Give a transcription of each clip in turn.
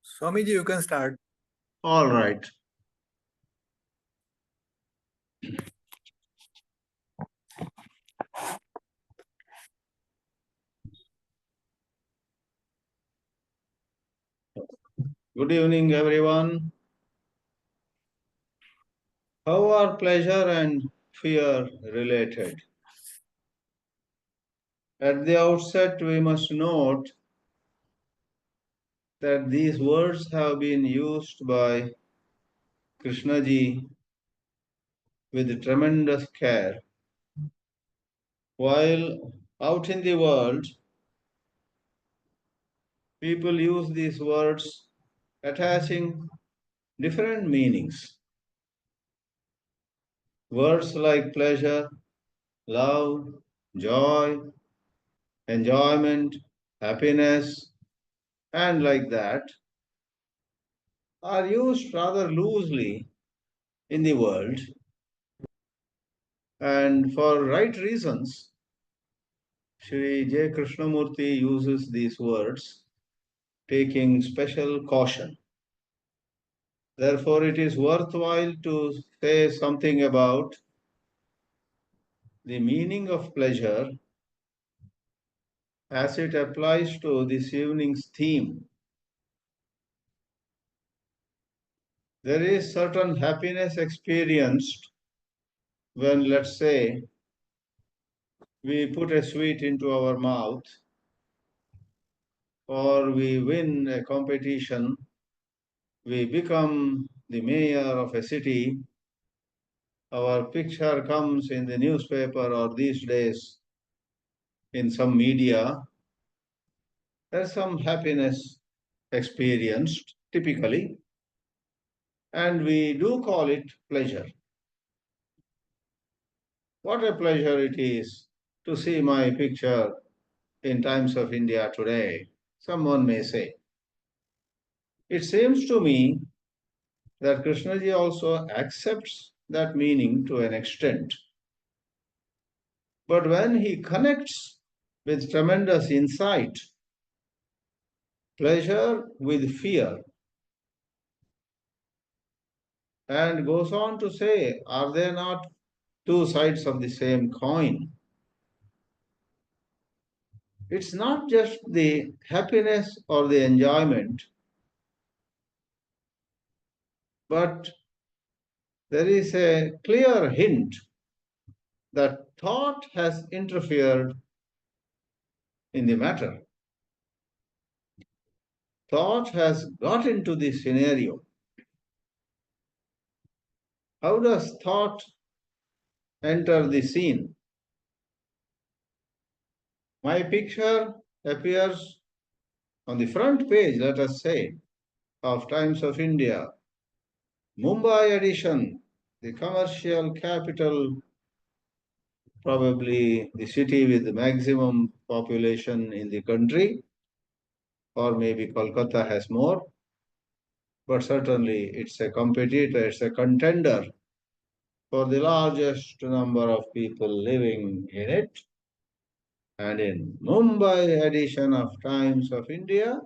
Swamiji, you can start. All right. Good evening, everyone. How are pleasure and fear related? At the outset, we must note that these words have been used by Krishnaji with tremendous care. While out in the world, people use these words attaching different meanings. Words like pleasure, love, joy, enjoyment, happiness, and like that are used rather loosely in the world and for right reasons. Sri J. Krishnamurti uses these words taking special caution. Therefore, it is worthwhile to say something about the meaning of pleasure as it applies to this evening's theme. There is certain happiness experienced when, let's say, we put a sweet into our mouth or we win a competition, we become the mayor of a city, our picture comes in the newspaper or these days in some media, there's some happiness experienced typically, and we do call it pleasure. What a pleasure it is to see my picture in Times of India today, someone may say. It seems to me that Krishnaji also accepts that meaning to an extent. But when he connects with tremendous insight, pleasure with fear, and goes on to say, are they not two sides of the same coin? It's not just the happiness or the enjoyment, but there is a clear hint that thought has interfered in the matter. Thought has got into the scenario. How does thought enter the scene? My picture appears on the front page, let us say, of Times of India, Mumbai edition, the commercial capital, probably the city with the maximum population in the country, or maybe Kolkata has more, but certainly it's a competitor, it's a contender for the largest number of people living in it. And in Mumbai edition of Times of India,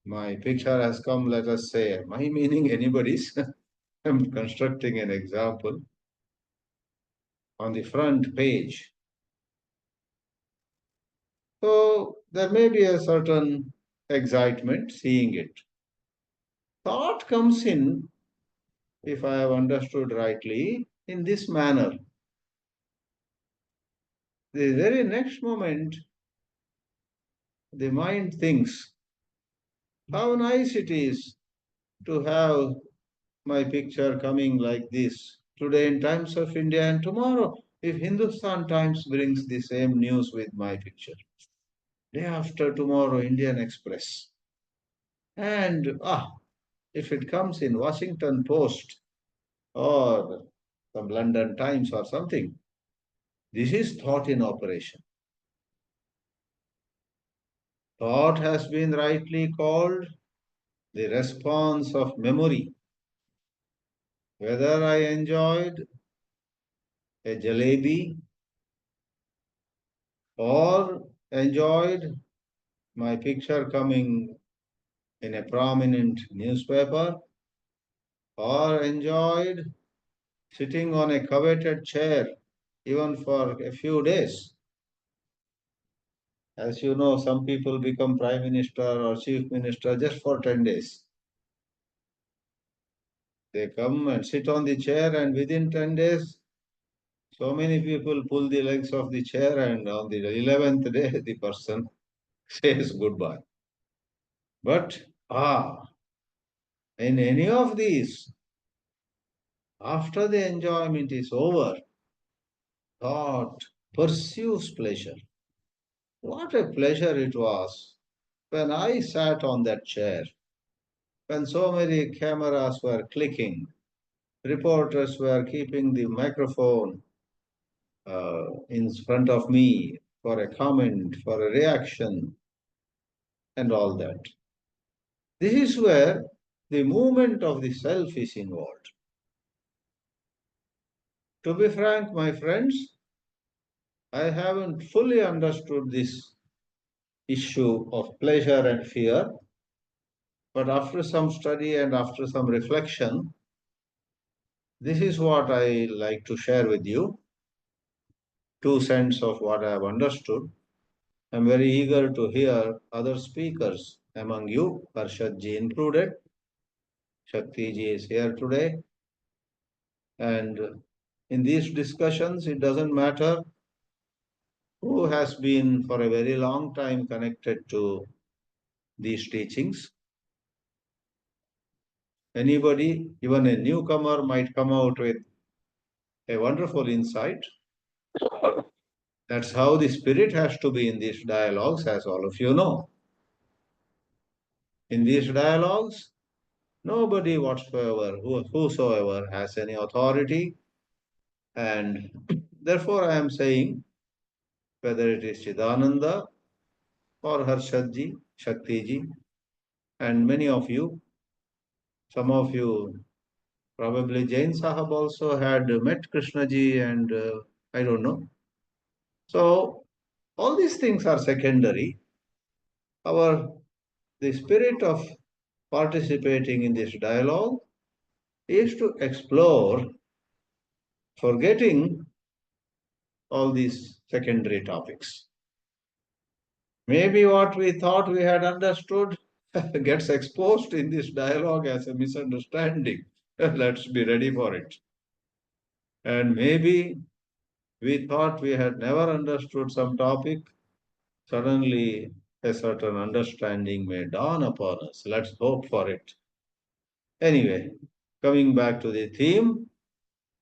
my picture has come, let us say, my meaning anybody's. I'm constructing an example on the front page. So there may be a certain excitement seeing it. Thought comes in, if I have understood rightly, in this manner. The very next moment, the mind thinks, how nice it is to have my picture coming like this today in Times of India, and tomorrow if Hindustan Times brings the same news with my picture. Day after tomorrow, Indian Express. And if it comes in Washington Post or some London Times or something, this is thought in operation. Thought has been rightly called the response of memory. Whether I enjoyed a jalebi or enjoyed my picture coming in a prominent newspaper, or enjoyed sitting on a coveted chair even for a few days. As you know, some people become prime minister or chief minister just for 10 days. They come and sit on the chair, and within 10 days, so many people pull the legs of the chair, and on the 11th day, the person says goodbye. But, in any of these, after the enjoyment is over, thought pursues pleasure. What a pleasure it was when I sat on that chair, when so many cameras were clicking, reporters were keeping the microphone in front of me for a comment, for a reaction, and all that. This is where the movement of the self is involved. To be frank, my friends, I haven't fully understood this issue of pleasure and fear, but after some study and after some reflection, this is what I like to share with you. 2 cents of what I have understood. I'm very eager to hear other speakers among you, Harshad ji included. Shakti ji is here today. And in these discussions, it doesn't matter who has been for a very long time connected to these teachings. Anybody, even a newcomer, might come out with a wonderful insight. That's how the spirit has to be in these dialogues, as all of you know. In these dialogues, nobody whatsoever, whosoever has any authority, and therefore I am saying, whether it is Chidananda or Harshadji, Shaktiji, and many of you, some of you, probably Jain Sahab also had met Krishnaji, and I don't know. So all these things are secondary. The spirit of participating in this dialogue is to explore, forgetting all these secondary topics. Maybe what we thought we had understood gets exposed in this dialogue as a misunderstanding. Let's be ready for it. And maybe we thought we had never understood some topic. Suddenly, a certain understanding may dawn upon us. Let's hope for it. Anyway, coming back to the theme,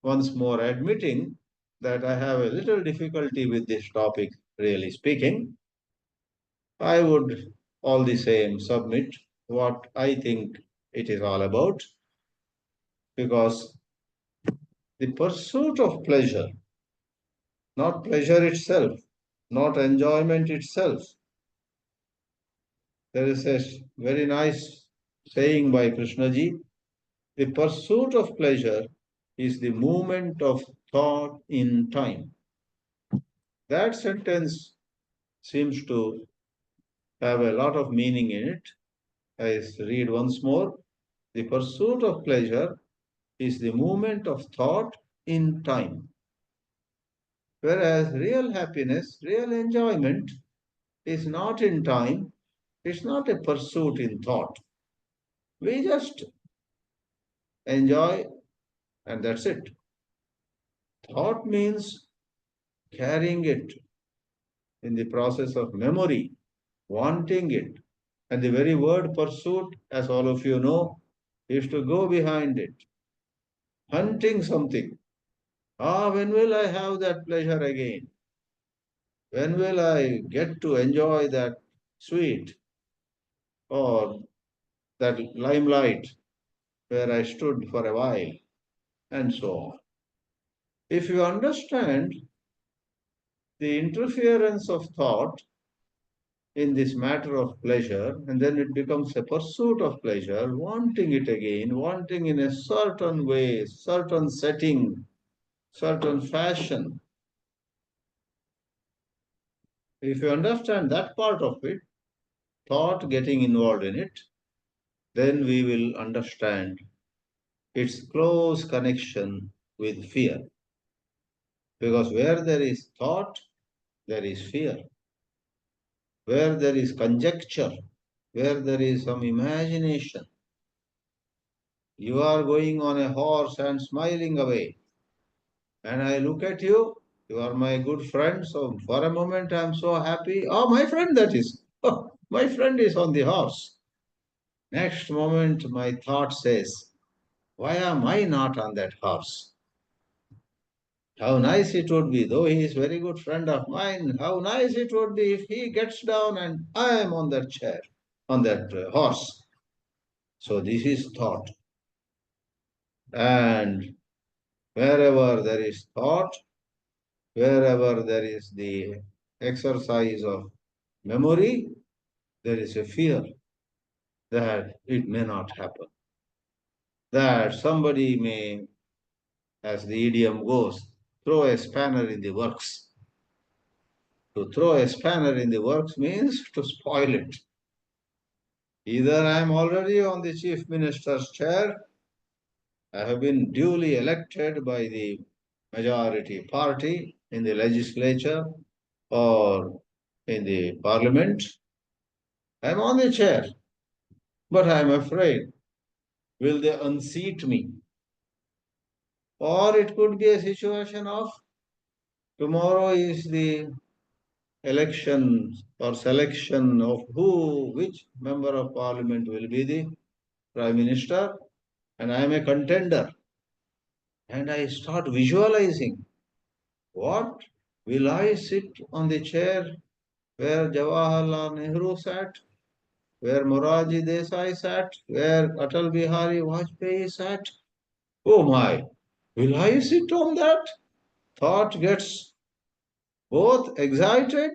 once more admitting that I have a little difficulty with this topic, really speaking, I would all the same submit what I think it is all about, because the pursuit of pleasure, not pleasure itself, not enjoyment itself. There is a very nice saying by Krishnaji, the pursuit of pleasure is the movement of thought in time. That sentence seems to have a lot of meaning in it. I read once more. The pursuit of pleasure is the movement of thought in time. Whereas real happiness, real enjoyment is not in time, it's not a pursuit in thought. We just enjoy and that's it. Thought means carrying it in the process of memory, wanting it. And the very word pursuit, as all of you know, is to go behind it, hunting something. When will I have that pleasure again? When will I get to enjoy that sweet or that limelight where I stood for a while, and so on? If you understand the interference of thought in this matter of pleasure, and then it becomes a pursuit of pleasure, wanting it again, wanting in a certain way, certain setting, certain fashion. If you understand that part of it, thought getting involved in it, then we will understand its close connection with fear. Because where there is thought, there is fear. Where there is conjecture, where there is some imagination, you are going on a horse and smiling away. And I look at you, you are my good friend, so for a moment I am so happy. Oh, my friend, that is. Oh, my friend is on the horse. Next moment, my thought says, why am I not on that horse? How nice it would be, though he is very good friend of mine, how nice it would be if he gets down and I am on that chair, on that horse. So this is thought. And wherever there is thought, wherever there is the exercise of memory, there is a fear that it may not happen. That somebody may, as the idiom goes, throw a spanner in the works. To throw a spanner in the works means to spoil it. Either I am already on the chief minister's chair, I have been duly elected by the majority party in the legislature or in the parliament. I am on the chair, but I am afraid, will they unseat me? Or it could be a situation of tomorrow is the election or selection of which member of parliament will be the prime minister, and I am a contender. And I start visualizing, what will I sit on the chair where Jawaharlal Nehru sat, where Morarji Desai sat, where Atal Bihari Vajpayee sat? Oh my, will I sit on that? Thought gets both excited,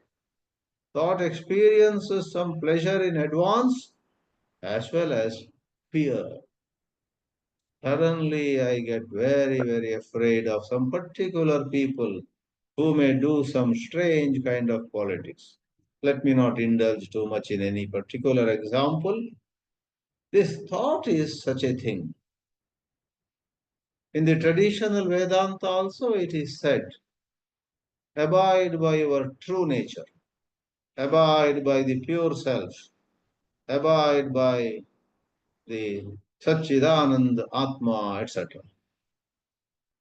thought experiences some pleasure in advance as well as fear. Suddenly, I get very, very afraid of some particular people who may do some strange kind of politics. Let me not indulge too much in any particular example. This thought is such a thing. In the traditional Vedanta also it is said, abide by your true nature, abide by the pure self, abide by the Satchidanand Atma, etc.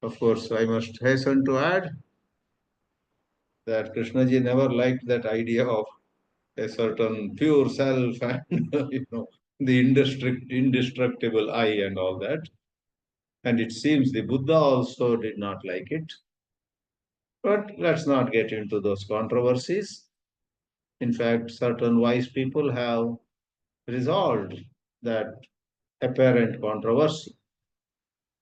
Of course, I must hasten to add that Krishnaji never liked that idea of a certain pure self and the indestructible I and all that. And it seems the Buddha also did not like it. But let's not get into those controversies. In fact, certain wise people have resolved that apparent controversy.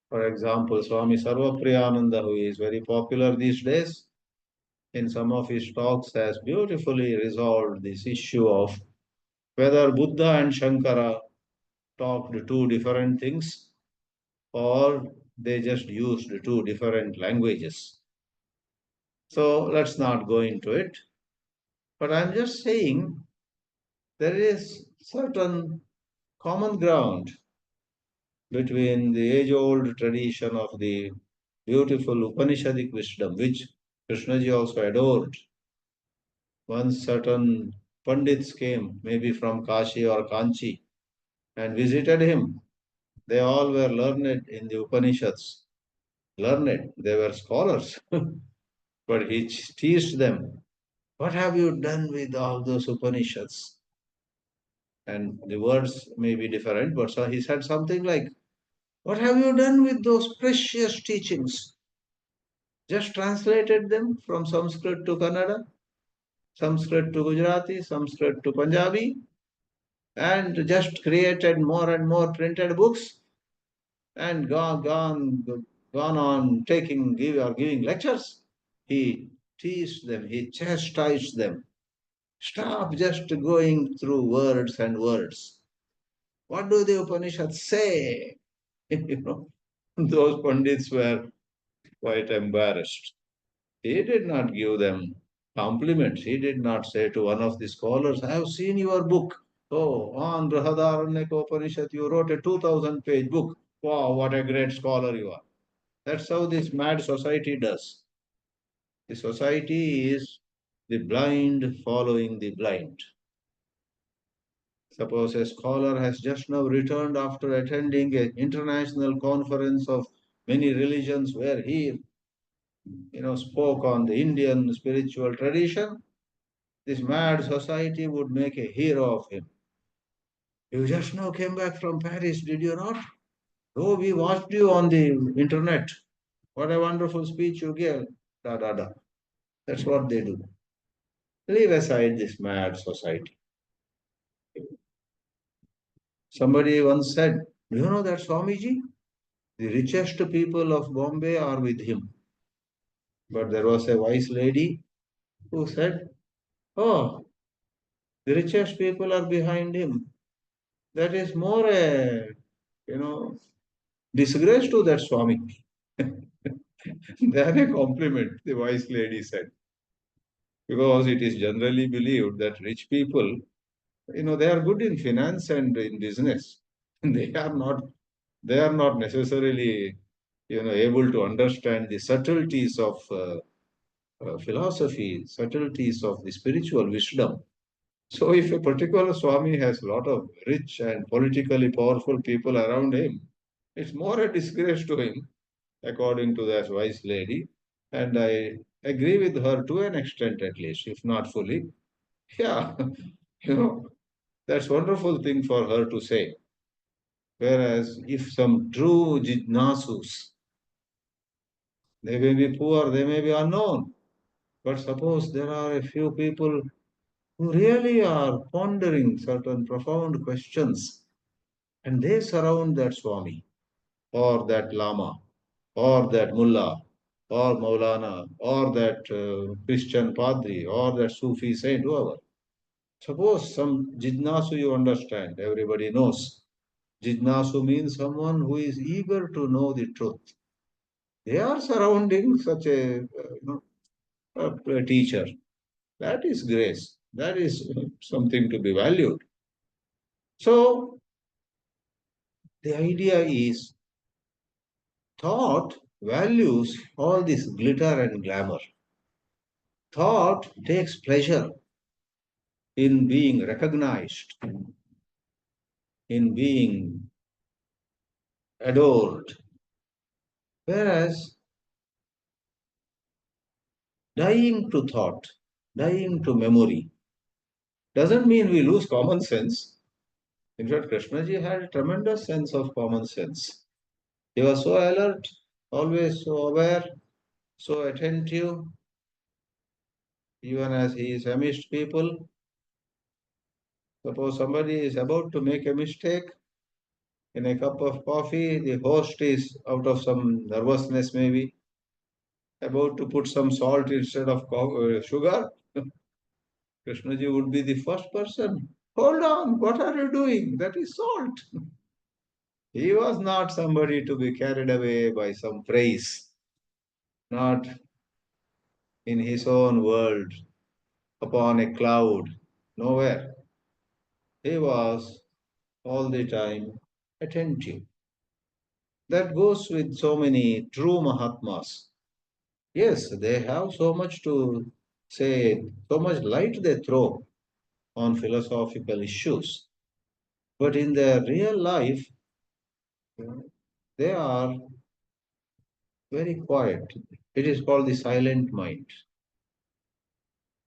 For example, Swami Sarvapriyananda, who is very popular these days, in some of his talks has beautifully resolved this issue of whether Buddha and Shankara talked two different things or they just used two different languages. So let's not go into it. But I'm just saying there is certain common ground between the age-old tradition of the beautiful Upanishadic wisdom, which Krishnaji also adored. Once certain Pandits came, maybe from Kashi or Kanchi, and visited him. They all were learned in the Upanishads. Learned, they were scholars. But he teased them. What have you done with all those Upanishads? And the words may be different, but so he said something like, what have you done with those precious teachings? Just translated them from Sanskrit to Kannada, Sanskrit to Gujarati, Sanskrit to Punjabi, and just created more and more printed books and gone on giving lectures. He teased them, he chastised them. Stop just going through words and words. What do the Upanishads say? Those Pandits were quite embarrassed. He did not give them compliments. He did not say to one of the scholars, I have seen your book. Oh, on Brihadaranyaka Upanishad, you wrote a 2000-page book. Wow, what a great scholar you are. That's how this mad society does. The society is the blind following the blind. Suppose a scholar has just now returned after attending an international conference of many religions where he spoke on the Indian spiritual tradition. This mad society would make a hero of him. You just now came back from Paris, did you not? Oh, we watched you on the internet. What a wonderful speech you gave. Da da da. That's what they do. Leave aside this mad society. Somebody once said, do you know that Swamiji? The richest people of Bombay are with him. But there was a wise lady who said, oh, the richest people are behind him. That is more a, you know, disgrace to that Swami than a compliment, the wise lady said. Because it is generally believed that rich people, they are good in finance and in business. They are not, they are not necessarily, able to understand the subtleties of philosophy, subtleties of the spiritual wisdom. So if a particular Swami has a lot of rich and politically powerful people around him, it's more a disgrace to him, according to that wise lady. And I agree with her to an extent at least, if not fully. Yeah, you know, that's wonderful thing for her to say. Whereas if some true jidnasus, they may be poor, they may be unknown, but suppose there are a few people who really are pondering certain profound questions and they surround that Swami or that Lama or that Mullah or Maulana or that Christian Padri or that Sufi saint, whoever. Suppose some Jidnasu you understand, everybody knows. Jidnasu means someone who is eager to know the truth. They are surrounding such a teacher. That is grace. That is something to be valued. So the idea is thought values all this glitter and glamour. Thought takes pleasure in being recognized, in being adored. Whereas dying to thought, dying to memory, doesn't mean we lose common sense. In fact, Krishnaji had a tremendous sense of common sense. He was so alert, always so aware, so attentive, even as he is amidst people. Suppose somebody is about to make a mistake in a cup of coffee, the host is out of some nervousness maybe, about to put some salt instead of sugar. Krishnaji would be the first person. Hold on, what are you doing? That is salt. He was not somebody to be carried away by some praise, not in his own world, upon a cloud, nowhere. He was all the time attentive. That goes with so many true Mahatmas. Yes, they have so much to say, so much light they throw on philosophical issues. But in their real life, they are very quiet. It is called the silent mind.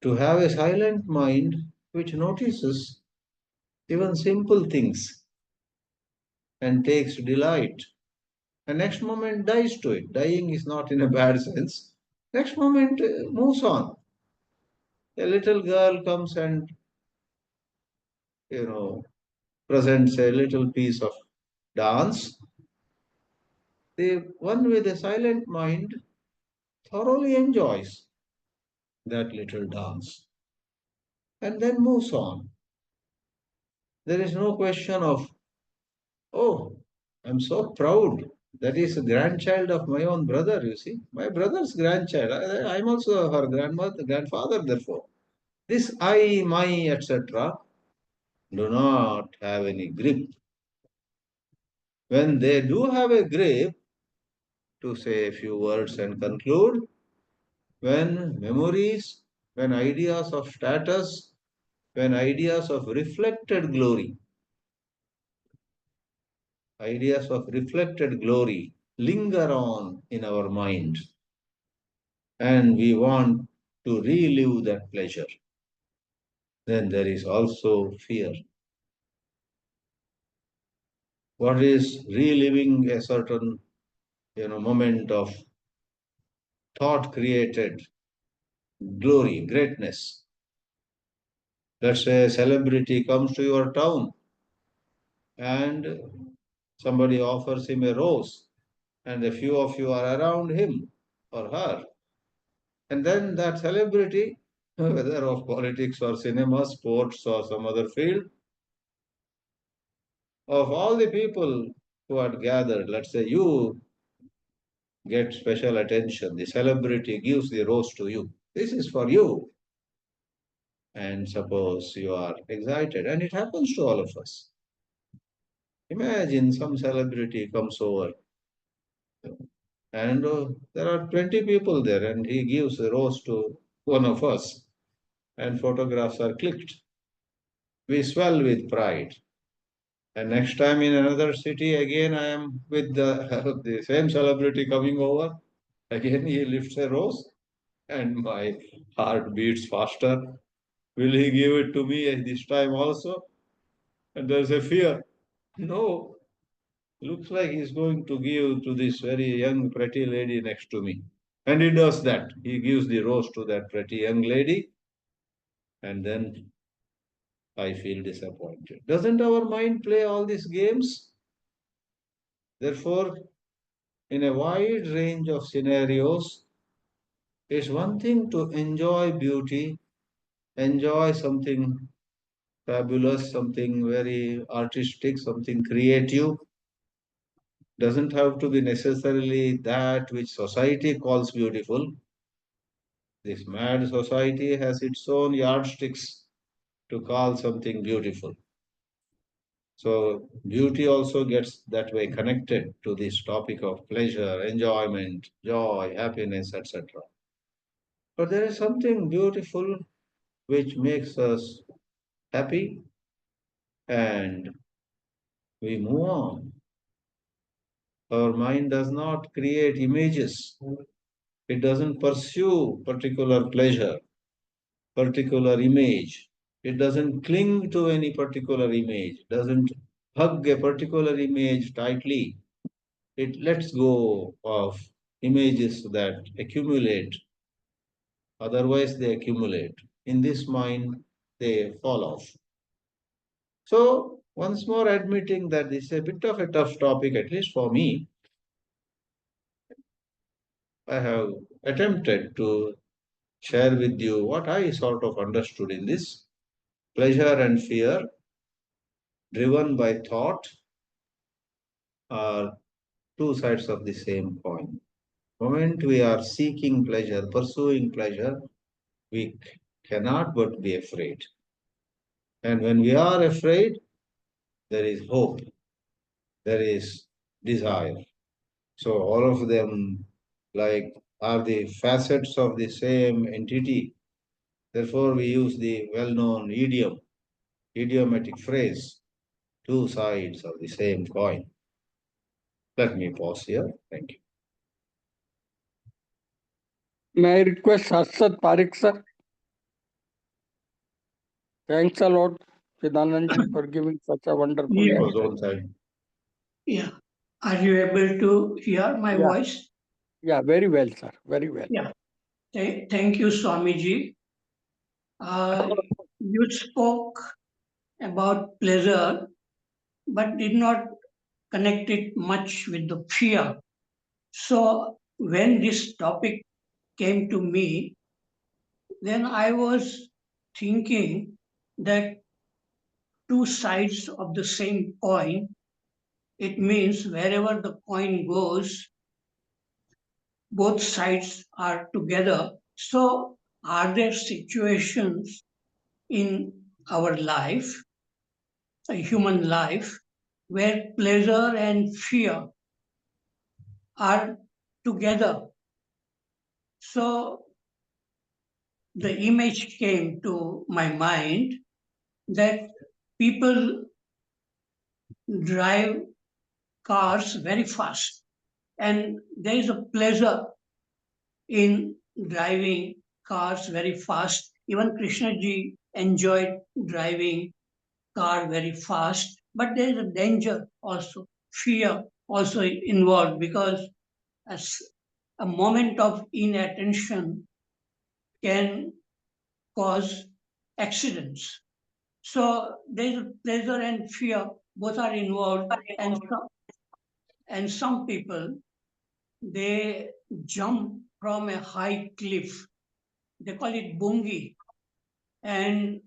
To have a silent mind which notices even simple things and takes delight, and next moment dies to it. Dying is not in a bad sense. Next moment moves on. A little girl comes and, you know, presents a little piece of dance. The one with a silent mind thoroughly enjoys that little dance and then moves on. There is no question of, oh, I'm so proud. That is a grandchild of my own brother, you see. My brother's grandchild. I'm also her grandmother, grandfather, therefore. This I, my, etc. do not have any grip. When they do have a grip, to say a few words and conclude, when memories, when ideas of status, when ideas of reflected glory linger on in our mind, and we want to relive that pleasure, then there is also fear. What is reliving a certain moment of thought created glory, greatness? Let's say a celebrity comes to your town and somebody offers him a rose, and a few of you are around him or her. And then that celebrity, whether of politics or cinema, sports or some other field, of all the people who had gathered, let's say you get special attention. The celebrity gives the rose to you. This is for you. And suppose you are excited, and it happens to all of us. Imagine some celebrity comes over and there are 20 people there, and he gives a rose to one of us, and photographs are clicked. We swell with pride. And next time in another city, again I am with the, the same celebrity coming over. Again he lifts a rose, and my heart beats faster. Will he give it to me this time also? And there's a fear. No, looks like he's going to give to this very young, pretty lady next to me. And he does that. He gives the rose to that pretty young lady, and then I feel disappointed. Doesn't our mind play all these games? Therefore, in a wide range of scenarios, it's one thing to enjoy beauty, enjoy something fabulous, something very artistic, something creative. Doesn't have to be necessarily that which society calls beautiful. This mad society has its own yardsticks to call something beautiful. So beauty also gets that way connected to this topic of pleasure, enjoyment, joy, happiness, etc. But there is something beautiful which makes us happy, and we move on. Our mind does not create images. It doesn't pursue particular pleasure, particular image. It doesn't cling to any particular image, doesn't hug a particular image tightly. It lets go of images that accumulate. Otherwise, they accumulate. In this mind, they fall off. So, once more admitting that this is a bit of a tough topic, at least for me, I have attempted to share with you what I sort of understood in this. Pleasure and fear, driven by thought, are two sides of the same coin. The moment we are seeking pleasure, pursuing pleasure, we cannot but be afraid. And when we are afraid, there is hope, there is desire. So all of them like are the facets of the same entity. Therefore, we use the well-known idiomatic phrase, two sides of the same coin. Let me pause here. Thank you. May I request Harshad Parekh, sir? Thanks a lot, Chidanandji, for giving such a wonderful Yeah. For insight. zone side. Yeah. Are you able to hear my Yeah. voice? Yeah, very well, sir. Very well. Yeah. Thank you, Swamiji. You spoke about pleasure, but did not connect it much with the fear. So when this topic came to me, then I was thinking that two sides of the same coin, it means wherever the coin goes, both sides are together. So, are there situations in our life, a human life, where pleasure and fear are together? So, the image came to my mind that people drive cars very fast, and there is a pleasure in driving cars very fast. Even Krishnaji enjoyed driving car very fast, but there is a danger also, fear also involved, because as a moment of inattention can cause accidents. So there is pleasure and fear, both are involved, and some people they jump from a high cliff. They call it bungi, and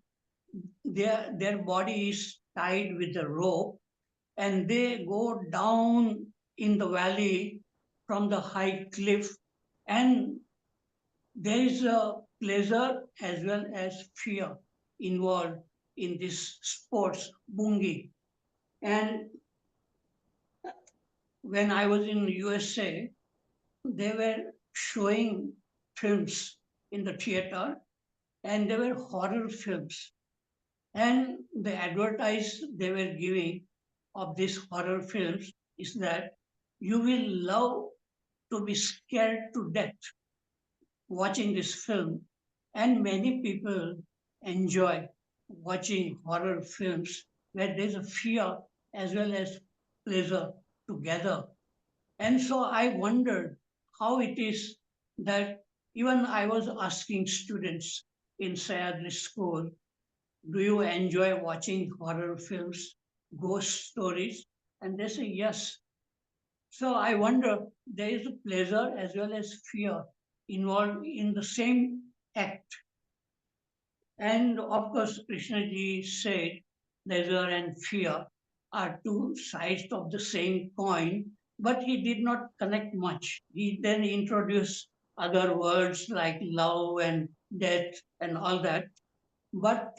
their body is tied with a rope, and they go down in the valley from the high cliff, and there is a pleasure as well as fear involved in this sports bungi. And when I was in USA, they were showing films in the theater, and they were horror films. And the advertise they were giving of these horror films is that you will love to be scared to death watching this film. And many people enjoy watching horror films where there's a fear as well as pleasure together. And so I wondered how it is that even I was asking students in Sayadri school, do you enjoy watching horror films, ghost stories? And they say yes. So I wonder, there is a pleasure as well as fear involved in the same act. And of course, Krishnaji said pleasure and fear are two sides of the same coin, but he did not connect much. He then introduced other words like love and death and all that. But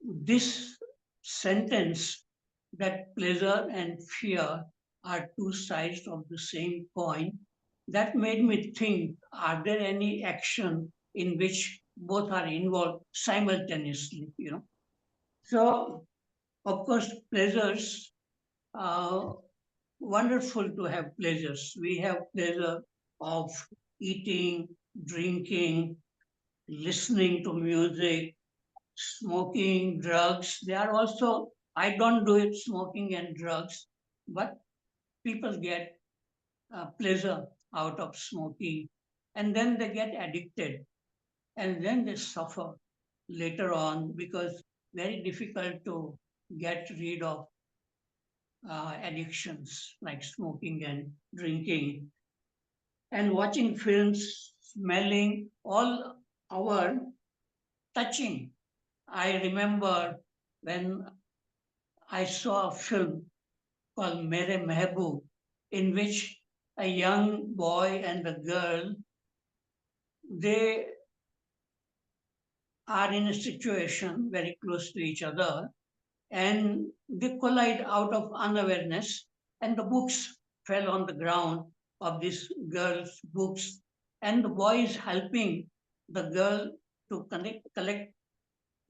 this sentence, that pleasure and fear are two sides of the same coin, that made me think, are there any action in which both are involved simultaneously, So, of course, pleasures, wonderful to have pleasures. We have pleasure of eating, drinking, listening to music, smoking, drugs. They are also, I don't do it, smoking and drugs, but people get pleasure out of smoking, and then they get addicted, and then they suffer later on, because very difficult to get rid of addictions like smoking and drinking. And watching films, smelling, all our touching. I remember when I saw a film called Mere Mehboob, in which a young boy and a girl, they are in a situation very close to each other, and they collide out of unawareness, and the books fell on the ground of this girl's books, and the boy is helping the girl to collect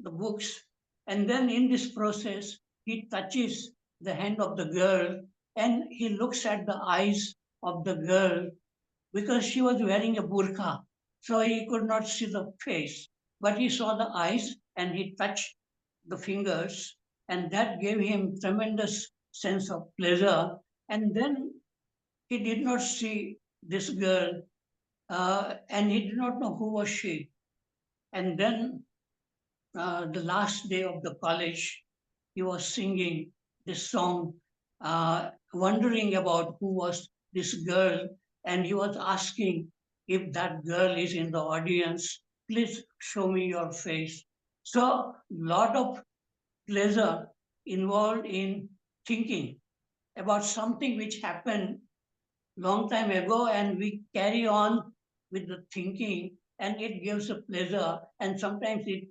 the books. And then in this process, he touches the hand of the girl, and he looks at the eyes of the girl, because she was wearing a burqa. So he could not see the face, but he saw the eyes, and he touched the fingers, and that gave him tremendous sense of pleasure. And then he did not see this girl, and he did not know who was she. And then the last day of the college, he was singing this song, wondering about who was this girl, and he was asking, if that girl is in the audience, please show me your face. So, lot of pleasure involved in thinking about something which happened long time ago, and we carry on with the thinking, and it gives a pleasure, and sometimes it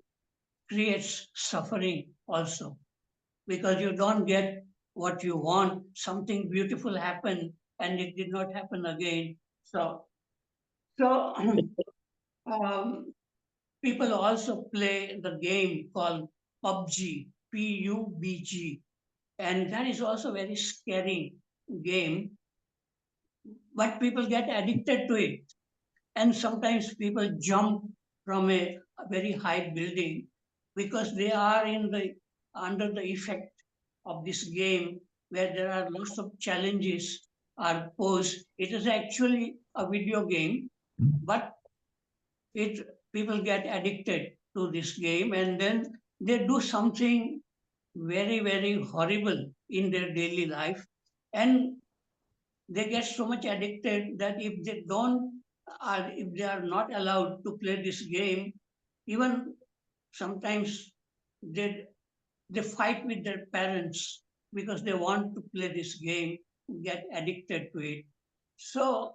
creates suffering also, because you don't get what you want. Something beautiful happened and it did not happen again. So um, people also play the game called PUBG, PUBG, and that is also very scary game, but people get addicted to it. And sometimes people jump from a very high building because they are under the effect of this game, where there are lots of challenges are posed. It is actually a video game, but it people get addicted to this game, and then they do something very, very horrible in their daily life. And they get so much addicted that if they are not allowed to play this game, even sometimes they they fight with their parents because they want to play this game, get addicted to it. So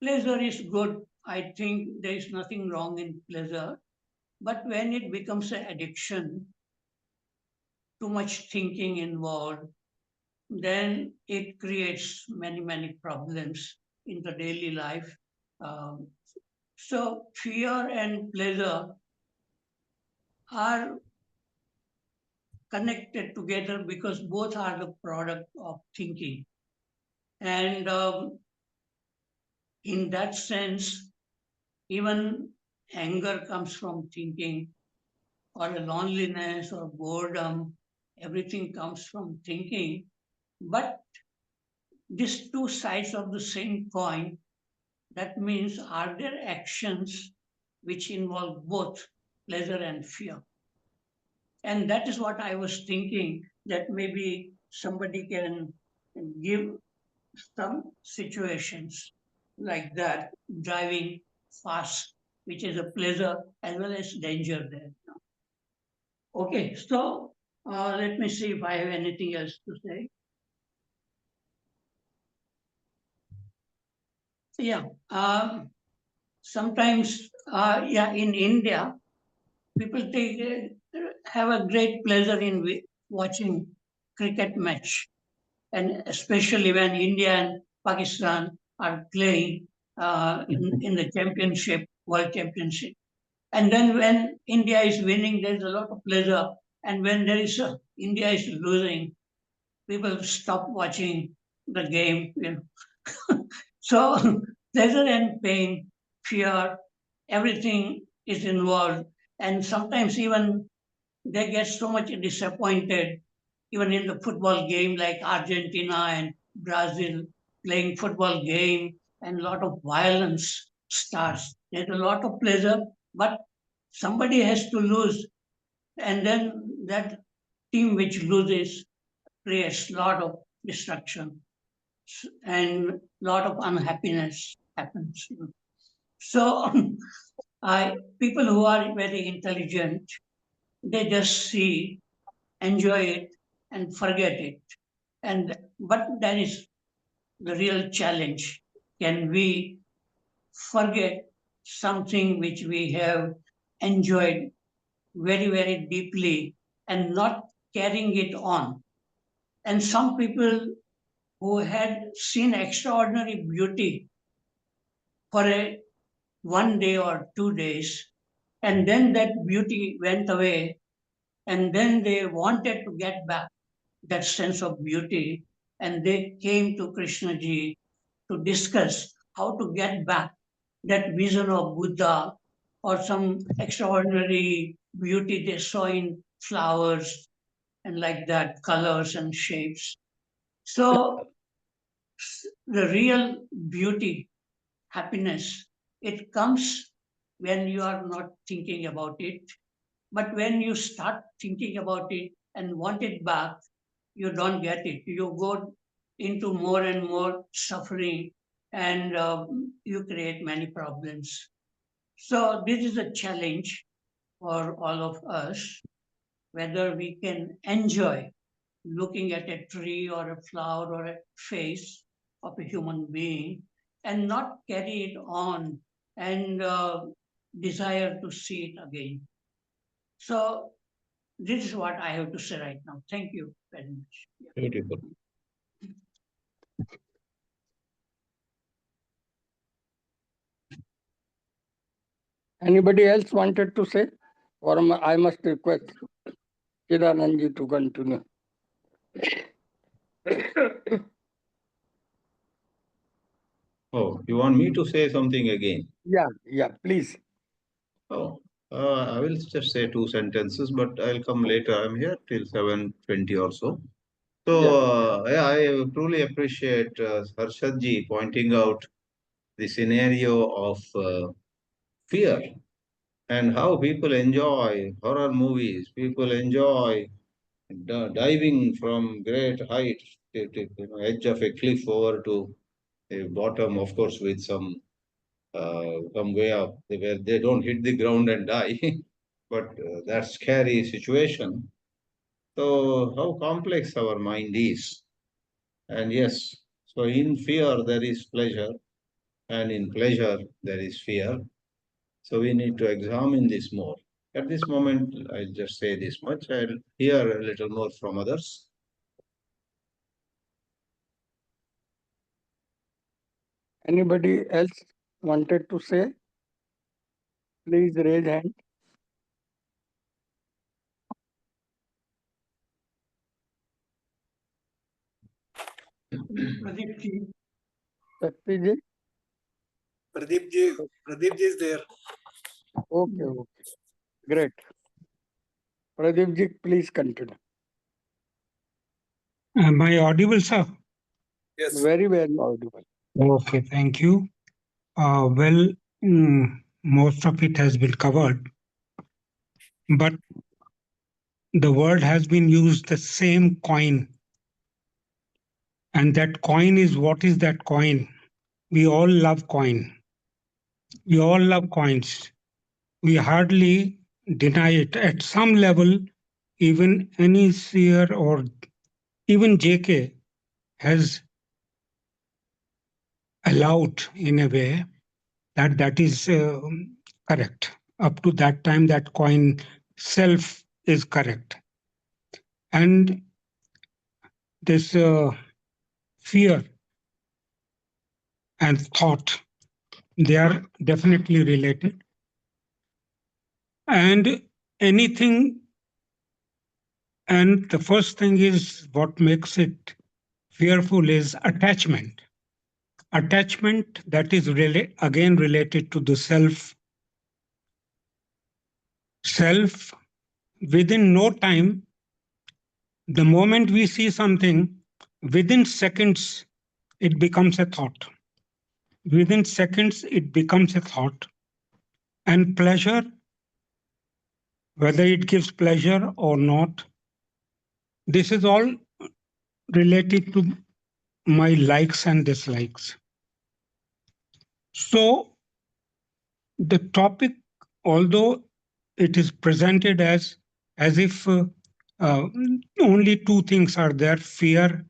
pleasure is good. I think there is nothing wrong in pleasure, but when it becomes an addiction, too much thinking involved, then it creates many, many problems in the daily life. Um, so fear and pleasure are connected together because both are the product of thinking. And in that sense, even anger comes from thinking, or a loneliness or boredom, everything comes from thinking. But these two sides of the same coin, that means, are there actions which involve both pleasure and fear? And that is what I was thinking, that maybe somebody can give some situations like that, driving fast, which is a pleasure as well as danger there. Okay, so let me see if I have anything else to say. Yeah, sometimes, in India, people have a great pleasure in watching cricket match, and especially when India and Pakistan are playing in the championship, world championship. And then when India is winning, there's a lot of pleasure. And when India is losing, people stop watching the game. So pleasure and pain, fear, everything is involved. And sometimes even they get so much disappointed, even in the football game, like Argentina and Brazil playing football game, and a lot of violence starts. There's a lot of pleasure, but somebody has to lose, and then that team which loses creates a lot of destruction and lot of unhappiness happens. So people who are very intelligent, they just see, enjoy it, and forget it. But that is the real challenge. Can we forget something which we have enjoyed very, very deeply and not carrying it on? And some people who had seen extraordinary beauty for 1 day or 2 days, and then that beauty went away, and then they wanted to get back that sense of beauty, and they came to Krishnaji to discuss how to get back that vision of Buddha or some extraordinary beauty they saw in flowers and like that, colors and shapes. So the real beauty, happiness, it comes when you are not thinking about it. But when you start thinking about it and want it back, you don't get it. You go into more and more suffering, and you create many problems. So this is a challenge for all of us, whether we can enjoy looking at a tree or a flower or a face of a human being and not carry it on and desire to see it again. So this is what I have to say right now. Thank you very much. Beautiful. Anybody else wanted to say? Or I must request Chidanandji to continue. Oh, you want me to say something again? Yeah, please. Oh, I will just say two sentences, but I'll come later. I'm here till 7:20 or so. So, yeah, I truly appreciate Harshadji pointing out the scenario of fear and how people enjoy horror movies. People enjoy diving from great height to edge of a cliff over to the bottom, of course, with some way up where they don't hit the ground and die. But that scary situation. So, how complex our mind is. And yes, so in fear there is pleasure, and in pleasure there is fear. So we need to examine this more. At this moment, I'll just say this much. I'll hear a little more from others. Anybody else wanted to say? Please raise hand. Pradeep ji. Shakti ji? Pradeep ji is there. Okay. Great. Pradeep ji, please continue. Am I audible, sir? Yes. Very audible. Okay, thank you. Well, most of it has been covered, but the word has been used, the same coin. And that coin is, what is that coin? We all love coin. We all love coins. We hardly deny it. At some level, even any seer or even JK has allowed in a way that is correct. Up to that time, that coin self is correct. And this fear and thought, they are definitely related. And anything, and the first thing is what makes it fearful is attachment. Attachment that is really again related to the self. Self, within no time, the moment we see something, within seconds, it becomes a thought. Within seconds, it becomes a thought. And pleasure, whether it gives pleasure or not, this is all related to my likes and dislikes. So the topic, although it is presented as if only two things are there, fear,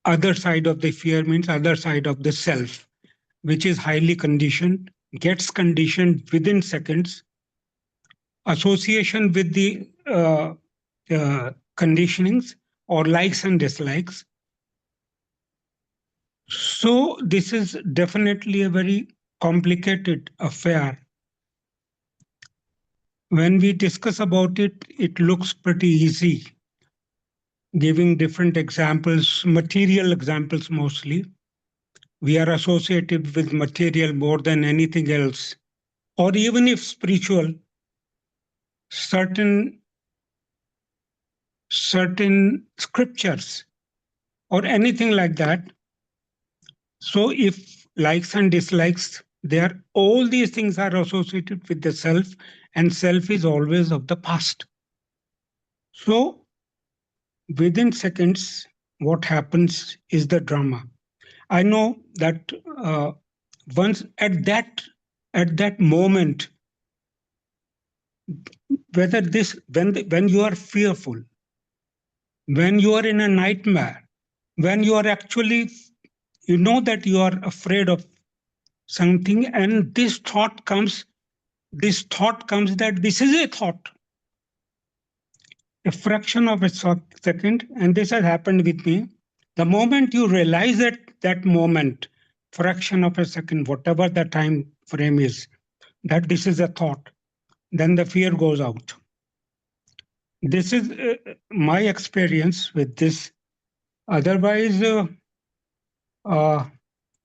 other side of the fear means other side of the self, which is highly conditioned, gets conditioned within seconds, association with the conditionings or likes and dislikes. So this is definitely a very complicated affair. When we discuss about it, it looks pretty easy, giving different examples, material examples mostly. We are associated with material more than anything else. Or even if spiritual, certain scriptures or anything like that. So if likes and dislikes, all these things are associated with the self, and self is always of the past. So within seconds, what happens is the drama. I know that once at that moment, whether when you are fearful, when you are in a nightmare, when you are actually, you know that you are afraid of something, and this thought comes that this is a thought, a fraction of a second, and this has happened with me. The moment you realize that moment, fraction of a second, whatever the time frame is, that this is a thought, then the fear goes out. This is my experience with this. Otherwise,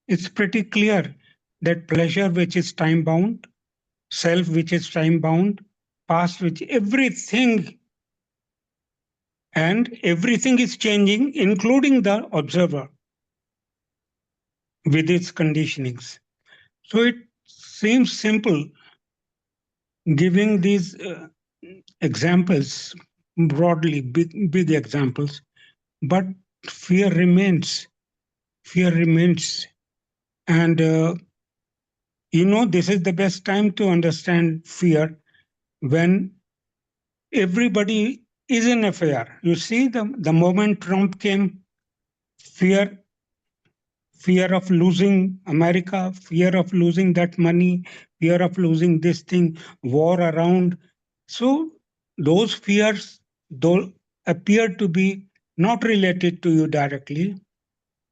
it's pretty clear that pleasure, which is time bound, self, which is time bound, past, which everything, and everything is changing, including the observer with its conditionings. So it seems simple giving these examples broadly, big examples, but fear remains. Fear remains. And this is the best time to understand fear, when everybody is in a fear. You see, the moment Trump came, fear of losing America, fear of losing that money, fear of losing this thing, war around. So those fears, though, appear to be not related to you directly,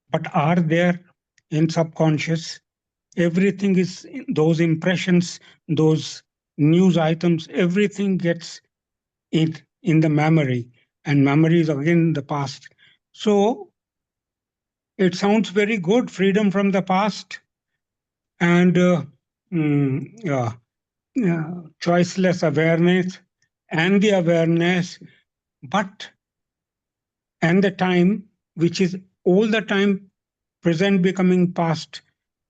but are there in subconscious. Everything is those impressions, those news items, everything gets in the memory, and memory is again the past. So it sounds very good, freedom from the past, and choiceless awareness, and the awareness, but and the time, which is all the time present becoming past,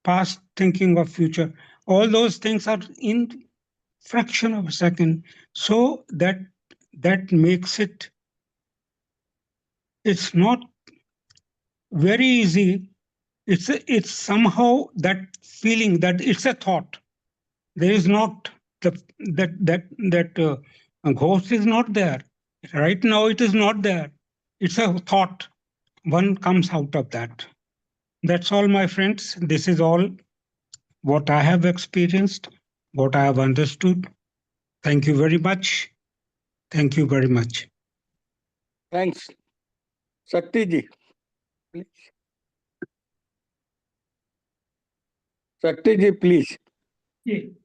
past thinking of future. All those things are in fraction of a second. So that makes it's not very easy. It's somehow that feeling that it's a thought. There is not that a ghost is not there. Right now it is not there. It's a thought. One comes out of that. That's all, my friends. This is all what I have experienced, what I have understood. Thank you very much. Thank you very much. Thanks. Shakti ji, please. Shakti ji, please. जी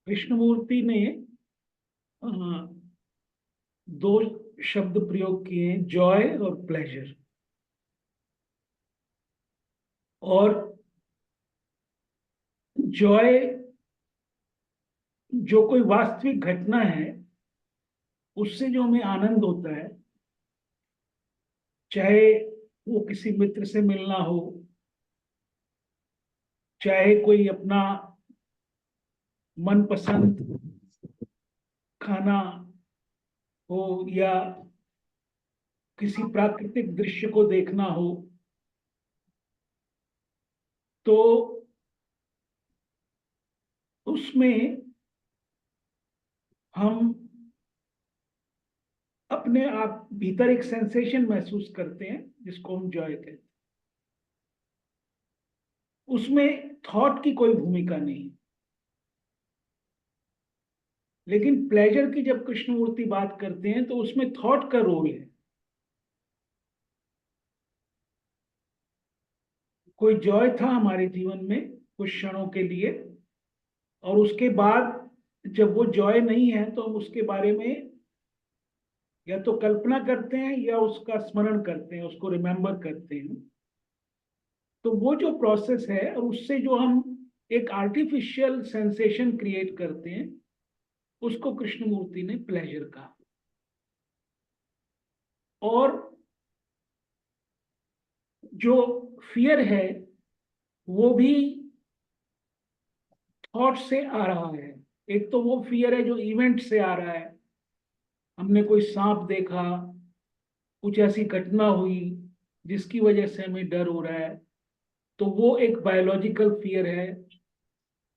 कृष्णमूर्ति ने दो शब्द प्रयोग किए, Joy और pleasure. और Joy जो कोई वास्तविक घटना है, उससे जो हमें आनंद होता है, चाहे वो किसी मित्र से मिलना हो, चाहे कोई अपना मनपसंद खाना हो, या किसी प्राकृतिक दृश्य को देखना हो, तो उसमें हम अपने आप भीतर एक सेंसेशन महसूस करते हैं, जिसको हम जॉय कहते हैं। उसमें थॉट की कोई भूमिका नहीं। लेकिन प्लेजर की जब कृष्णमूर्ति बात करते हैं, तो उसमें थॉट का रोल है। कोई जॉय था हमारे जीवन में कुछ क्षणों के लिए, और उसके बाद जब वो जॉय नहीं है, तो हम उसके बारे में या तो कल्पना करते हैं या उसका स्मरण करते हैं, उसको रिमेम्बर करते हैं। तो वो जो प्रोसेस है, और उससे जो हम एक आर्टिफिशियल सेंसेशन क्रिएट करते हैं, उसको कृष्णमूर्ति ने प्लेजर कहा। और जो फियर है, वो भी थॉट से आ रहा है। एक तो वो फियर है जो इवेंट से आ रहा है, हमने कोई सांप देखा, कुछ ऐसी घटना हुई जिसकी वजह से हमें डर हो रहा है, तो वो एक बायोलॉजिकल फियर है।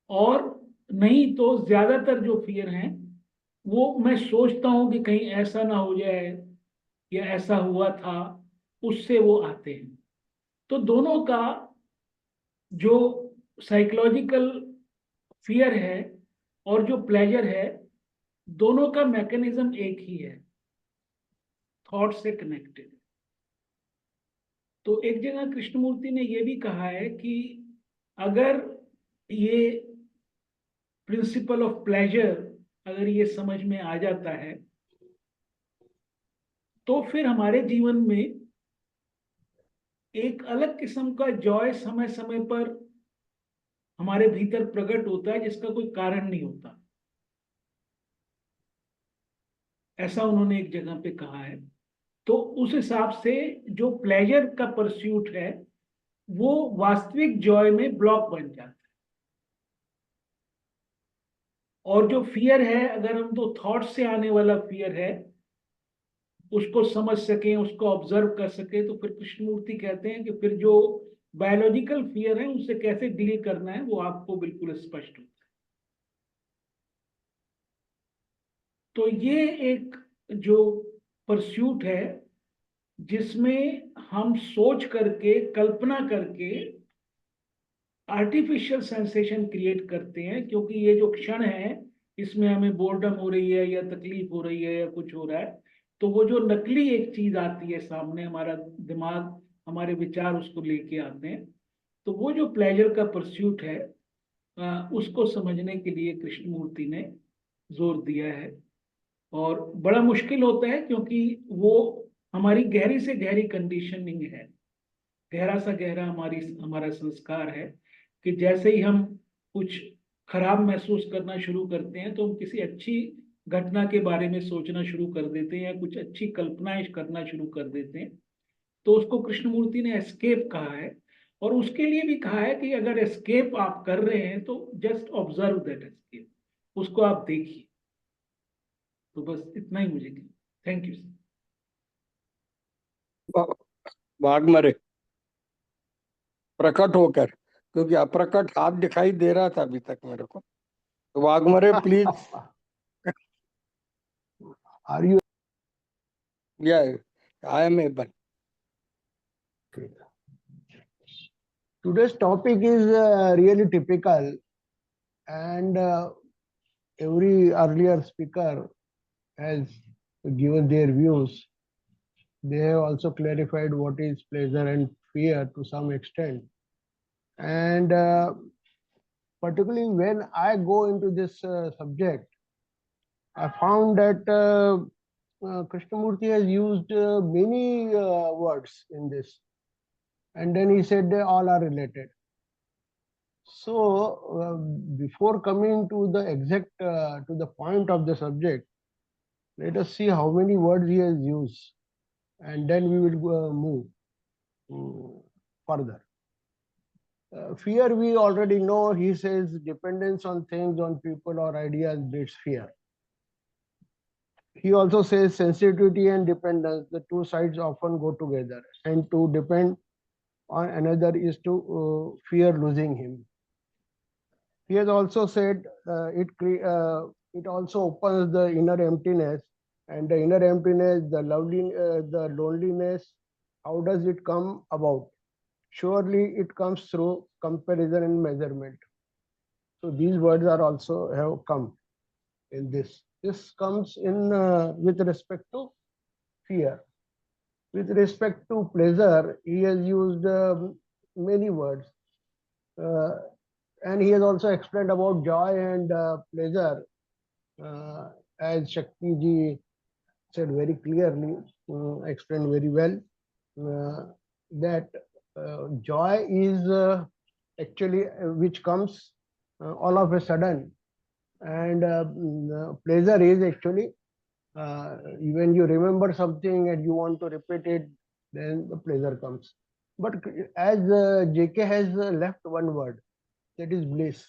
और नहीं तो ज्यादातर जो फियर हैं, वो मैं सोचता हूँ कि कहीं ऐसा ना हो जाए या ऐसा हुआ था, उससे वो आते हैं। तो दोनों का जो साइकोलॉजिकल फियर है और जो प्लेजर है, दोनों का मैकेनिज्म एक ही है, थॉट से कनेक्टेड। तो एक जगह कृष्णमूर्ति ने यह भी कहा है कि अगर ये प्रिंसिपल ऑफ प्लेजर अगर ये समझ में आ जाता है, तो फिर हमारे जीवन में एक अलग किस्म का जॉय समय समय पर हमारे भीतर प्रकट होता है, जिसका कोई कारण नहीं होता। ऐसा उन्होंने एक जगह पे कहा है। तो उस हिसाब से जो प्लेजर का परस्यूट है, वो वास्तविक जॉय में ब्लॉक बन जाता है। और जो फियर है, अगर हम तो थॉट से आने वाला फियर है, उसको समझ सकें, उसको ऑब्जर्व कर सके, तो फिर कृष्णमूर्ति कहते हैं कि फिर जो बायोलॉजिकल फियर है उससे कैसे डील करना है वो आपको बिल्कुल स्पष्ट होता है। तो ये एक जो परस्यूट है, जिसमें हम सोच करके, कल्पना करके आर्टिफिशियल सेंसेशन क्रिएट करते हैं, क्योंकि ये जो क्षण है इसमें हमें बोर्डम हो रही है या तकलीफ हो रही है या कुछ हो रहा है, तो वो जो नकली एक चीज आती है सामने, हमारा दिमाग, हमारे विचार उसको लेके आते हैं। तो वो जो प्लेजर का परस्यूट है, उसको समझने के लिए कृष्णमूर्ति ने जोर दिया है। और बड़ा मुश्किल होता है, क्योंकि वो हमारी गहरी से गहरी कंडीशनिंग है, गहरा सा गहरा हमारा संस्कार है, कि जैसे ही हम कुछ खराब महसूस करना शुरू करते हैं, तो हम किसी अच्छी घटना के बारे में सोचना शुरू कर देते हैं या कुछ अच्छी कल्पनाएं करना शुरू कर देते हैं। तो उसको कृष्णमूर्ति ने एस्केप कहा है। और उसके लिए भी कहा है कि अगर एस्केप आप कर रहे हैं तो जस्ट ऑब्जर्व दैट एस्केप, उसको आप देखिए। तो बस इतना ही मुझे। Thank you. वाघमरे प्रकट होकर, क्योंकि अप्रकट हाथ दिखाई दे रहा था अभी तक मेरे को। तो वाघमरे प्लीज। Are you या I am able. okay? Today's topic is really typical, and every earlier speaker has given their views. They have also clarified what is pleasure and fear to some extent. And particularly when I go into this subject, I found that Krishnamurti has used many words in this. And then he said they all are related. So before coming to the exact, to the point of the subject, let us see how many words he has used, and then we will move further. Fear, we already know, he says dependence on things, on people or ideas breeds fear. He also says sensitivity and dependence, the two sides often go together, and to depend on another is to fear losing him. He has also said it also opens the inner emptiness, and the inner emptiness, the loneliness. How does it come about? Surely it comes through comparison and measurement. So these words are also have come in this. This comes in with respect to fear. With respect to pleasure, he has used many words. And he has also explained about joy and pleasure, as Shakti ji said very clearly, explained very well, that joy is actually which comes all of a sudden, and pleasure is actually when you remember something and you want to repeat it, then the pleasure comes. But as JK has left one word, that is bliss.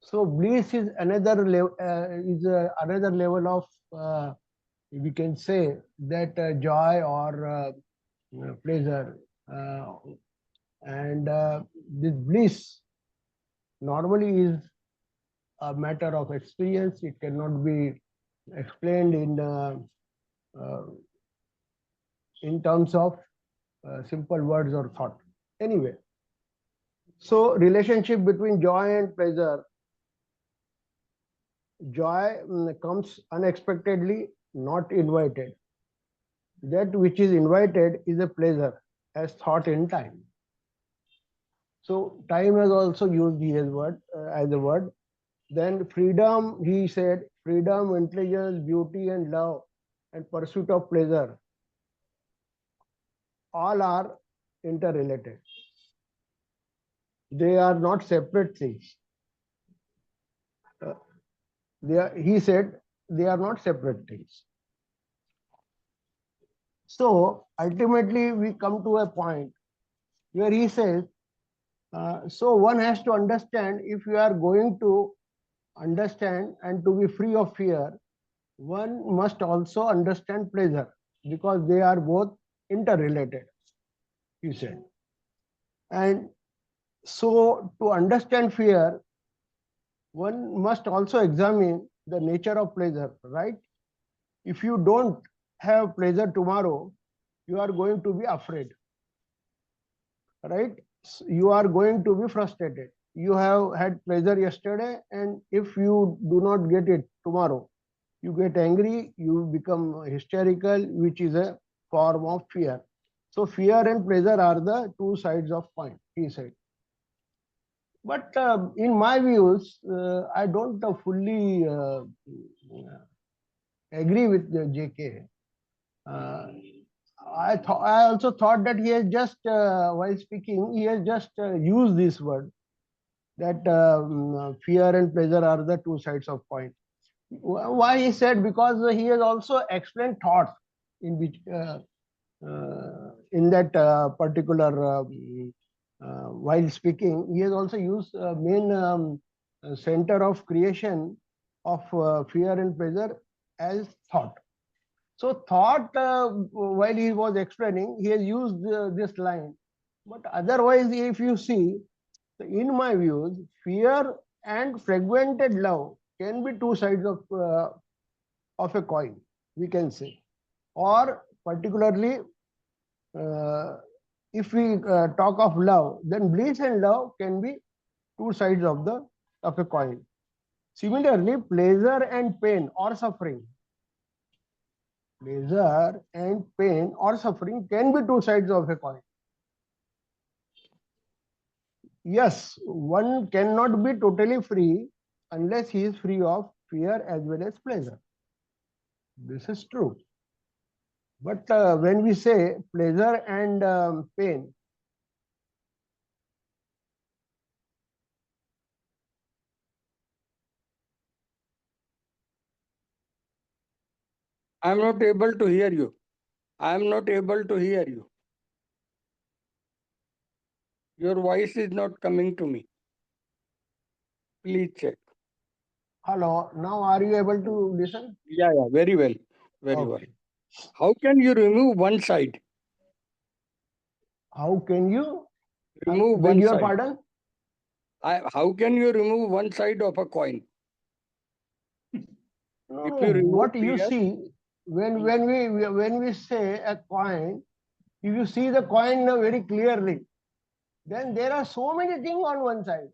So bliss is another level, another level of we can say that joy or pleasure, and this bliss normally is a matter of experience. It cannot be explained in terms of simple words or thought. Anyway, so relationship between joy and pleasure. Joy comes unexpectedly, not invited. That which is invited is a pleasure, as thought in time. So time has also used his word as a word. Then freedom, he said, freedom, intelligence, beauty and love and pursuit of pleasure, all are interrelated. They are not separate things. He said they are not separate things. So ultimately we come to a point where he says, so one has to understand, if you are going to understand and to be free of fear, one must also understand pleasure, because they are both interrelated, he said. And so to understand fear, one must also examine the nature of pleasure, right? If you don't have pleasure tomorrow, you are going to be afraid, right? You are going to be frustrated. You have had pleasure yesterday, and if you do not get it tomorrow, you get angry, you become hysterical, which is a form of fear. So fear and pleasure are the two sides of coin, he said. But in my views, I don't fully agree with JK. I also thought that he has just, while speaking, he has just used this word, that fear and pleasure are the two sides of coin. Why he said? Because he has also explained thoughts in which in that particular while speaking, he has also used main center of creation of fear and pleasure as thought. So thought, while he was explaining, he has used this line. But otherwise, if you see, in my views, fear and fragmented love can be two sides of a coin, we can say. Or particularly, if we talk of love, then bliss and love can be two sides of a coin. Similarly, pleasure and pain or suffering, pleasure and pain or suffering can be two sides of a coin. Yes, one cannot be totally free unless he is free of fear as well as pleasure. This is true. But when we say pleasure and pain, I'm not able to hear you. I'm not able to hear you. Your voice is not coming to me. Please check. hello, now are you able to listen? Yeah, very well. Very well. Okay. How can you remove one side? How can you Remove beg one your side. pardon? How can you remove one side of a coin? No, If no. you remove What you fear, see when we say a coin, if you see the coin very clearly, then there are so many things on one side,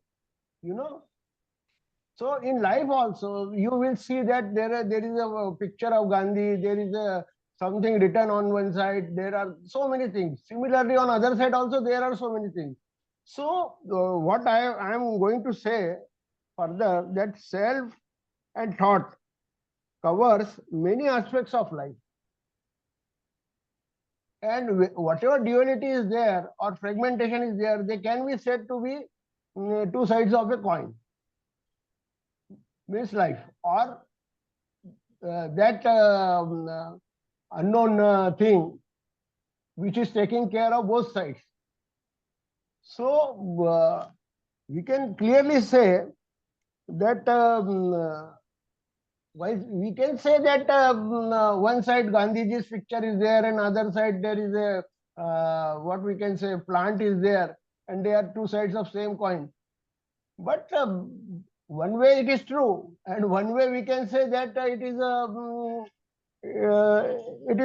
you know. So in life also, you will see that there is a picture of Gandhi, there is something written on one side, there are so many things. Similarly, on other side also, there are so many things. So what I am going to say further, that self and thought covers many aspects of life. And whatever duality is there or fragmentation is there, they can be said to be two sides of a coin. Means life, or that unknown thing which is taking care of both sides. So we can clearly say that we can say that one side Gandhiji's picture is there, and other side there is a what we can say plant is there, and they are two sides of same coin. But one way it is true, and one way we can say that it is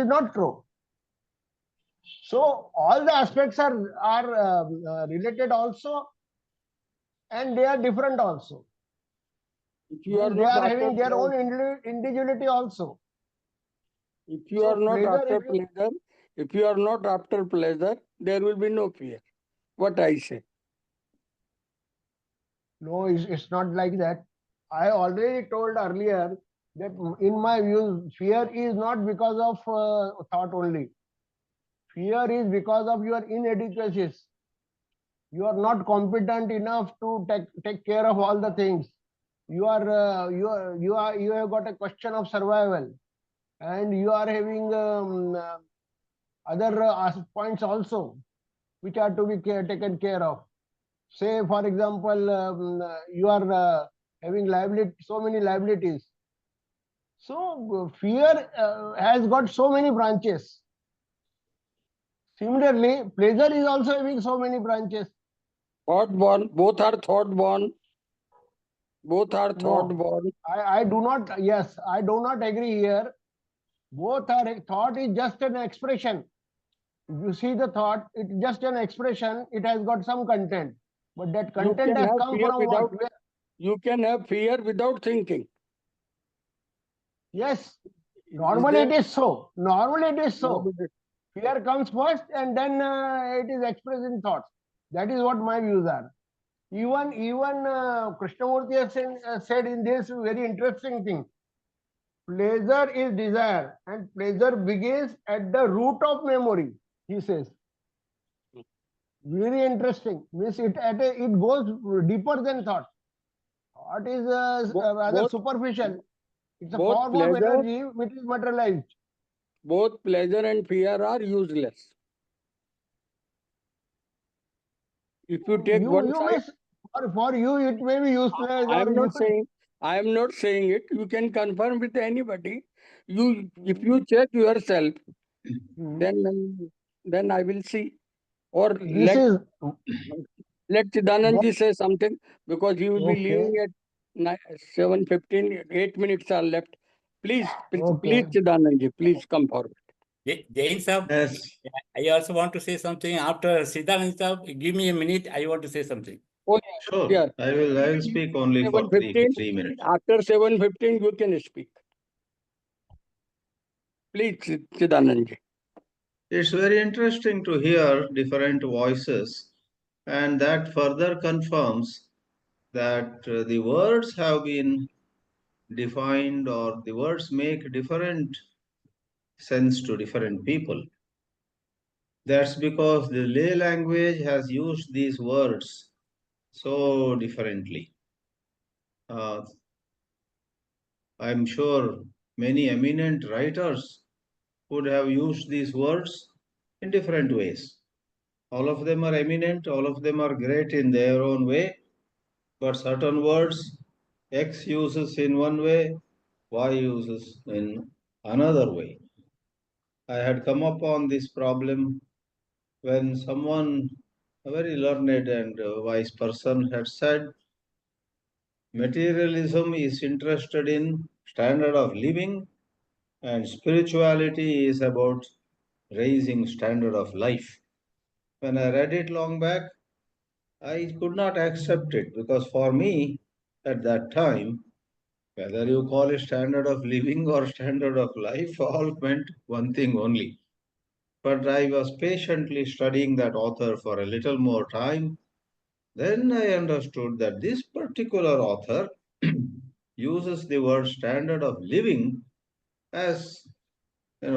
not true. So all the aspects are related also, and they are different also. If you are And they not are after having their own pleasure, individuality also. if you So are not pleasure, after pleasure, if you are not after pleasure, there will be no fear. What I say. no, it's not like that. I already told earlier that in my views, fear is not because of thought only. Fear is because of your inadequacies. You are not competent enough to take care of all the things. You have got a question of survival, and you are having other points also which are to be taken care of. Say, for example, you are having so many liabilities. So fear has got so many branches. Similarly, pleasure is also having so many branches. Thought born, both are thought born. Both are thought No, born. I do not. Yes, I do not agree here. Both are. Thought is just an expression. You see the thought, it's just an expression. It has got some content, but that You content can has have come fear from what? without. You can have fear without thinking. Yes, Is normally there? it is so. Normally it is so. Nobody- Fear comes first, and then it is expressed in thoughts. That is what my views are. Even Krishnamurti has said in this very interesting thing. Pleasure is desire, and pleasure begins at the root of memory. He says. Very interesting. Means it goes deeper than thought. Thought is rather Both, superficial. It's a both form of pleasure, energy which is materialized. both pleasure and fear are useless. If you take one You may side, for you it may be useless I or am not useless. saying, I am not saying it. You can confirm with anybody. If you check yourself, then I will see. Or This is let what Chidanandji say something, because he will be okay. leaving at 7:15. 8 minutes are left. Please, Okay. please, Chidanandji, please come forward. Jain sir, Yes. I also want to say something. After Siddharth sir, give me a minute. I want to say something. Oh, Sure. yeah. I will speak only for 7:15. 3 minutes. After 7:15, you can speak. Please, Chidanandji. It's very interesting to hear different voices, and that further confirms that the words have been defined, or the words make different sense to different people. That's because the lay language has used these words so differently. I'm sure many eminent writers would have used these words in different ways. All of them are eminent, all of them are great in their own way, but certain words X uses in one way, Y uses in another way. I had come upon this problem when someone, a very learned and wise person, had said materialism is interested in standard of living and spirituality is about raising standard of life. When I read it long back, I could not accept it because for me, at that time, whether you call it standard of living or standard of life, all meant one thing only. But I was patiently studying that author for a little more time. Then I understood that this particular author uses the word standard of living as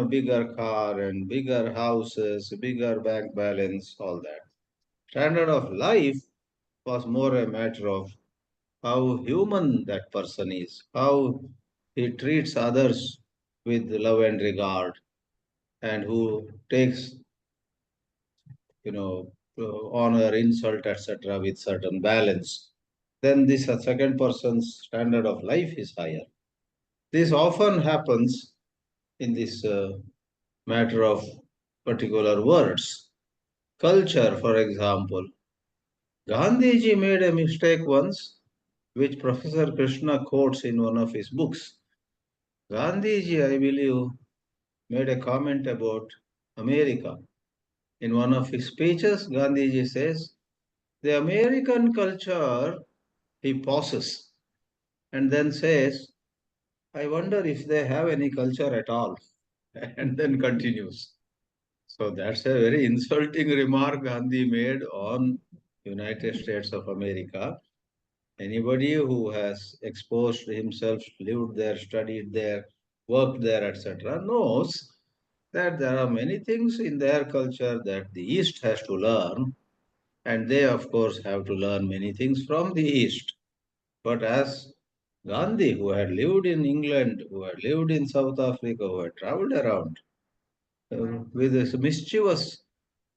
bigger car and bigger houses, bigger bank balance, all that. Standard of life was more a matter of how human that person is, how he treats others with love and regard, and who takes, honor, insult, etc., with certain balance. Then this second person's standard of life is higher. This often happens in this matter of particular words. Culture, for example. Gandhiji made a mistake once. which Professor Krishna quotes in one of his books. Gandhiji, I believe, made a comment about America. In one of his speeches, Gandhiji says, the American culture, he pauses and then says, I wonder if they have any culture at all, and then continues. So that's a very insulting remark Gandhi made on United States of America. Anybody who has exposed himself, lived there, studied there, worked there, etc., knows that there are many things in their culture that the East has to learn, and they, of course, have to learn many things from the East. But as Gandhi, who had lived in England, who had lived in South Africa, who had traveled around, with this mischievous,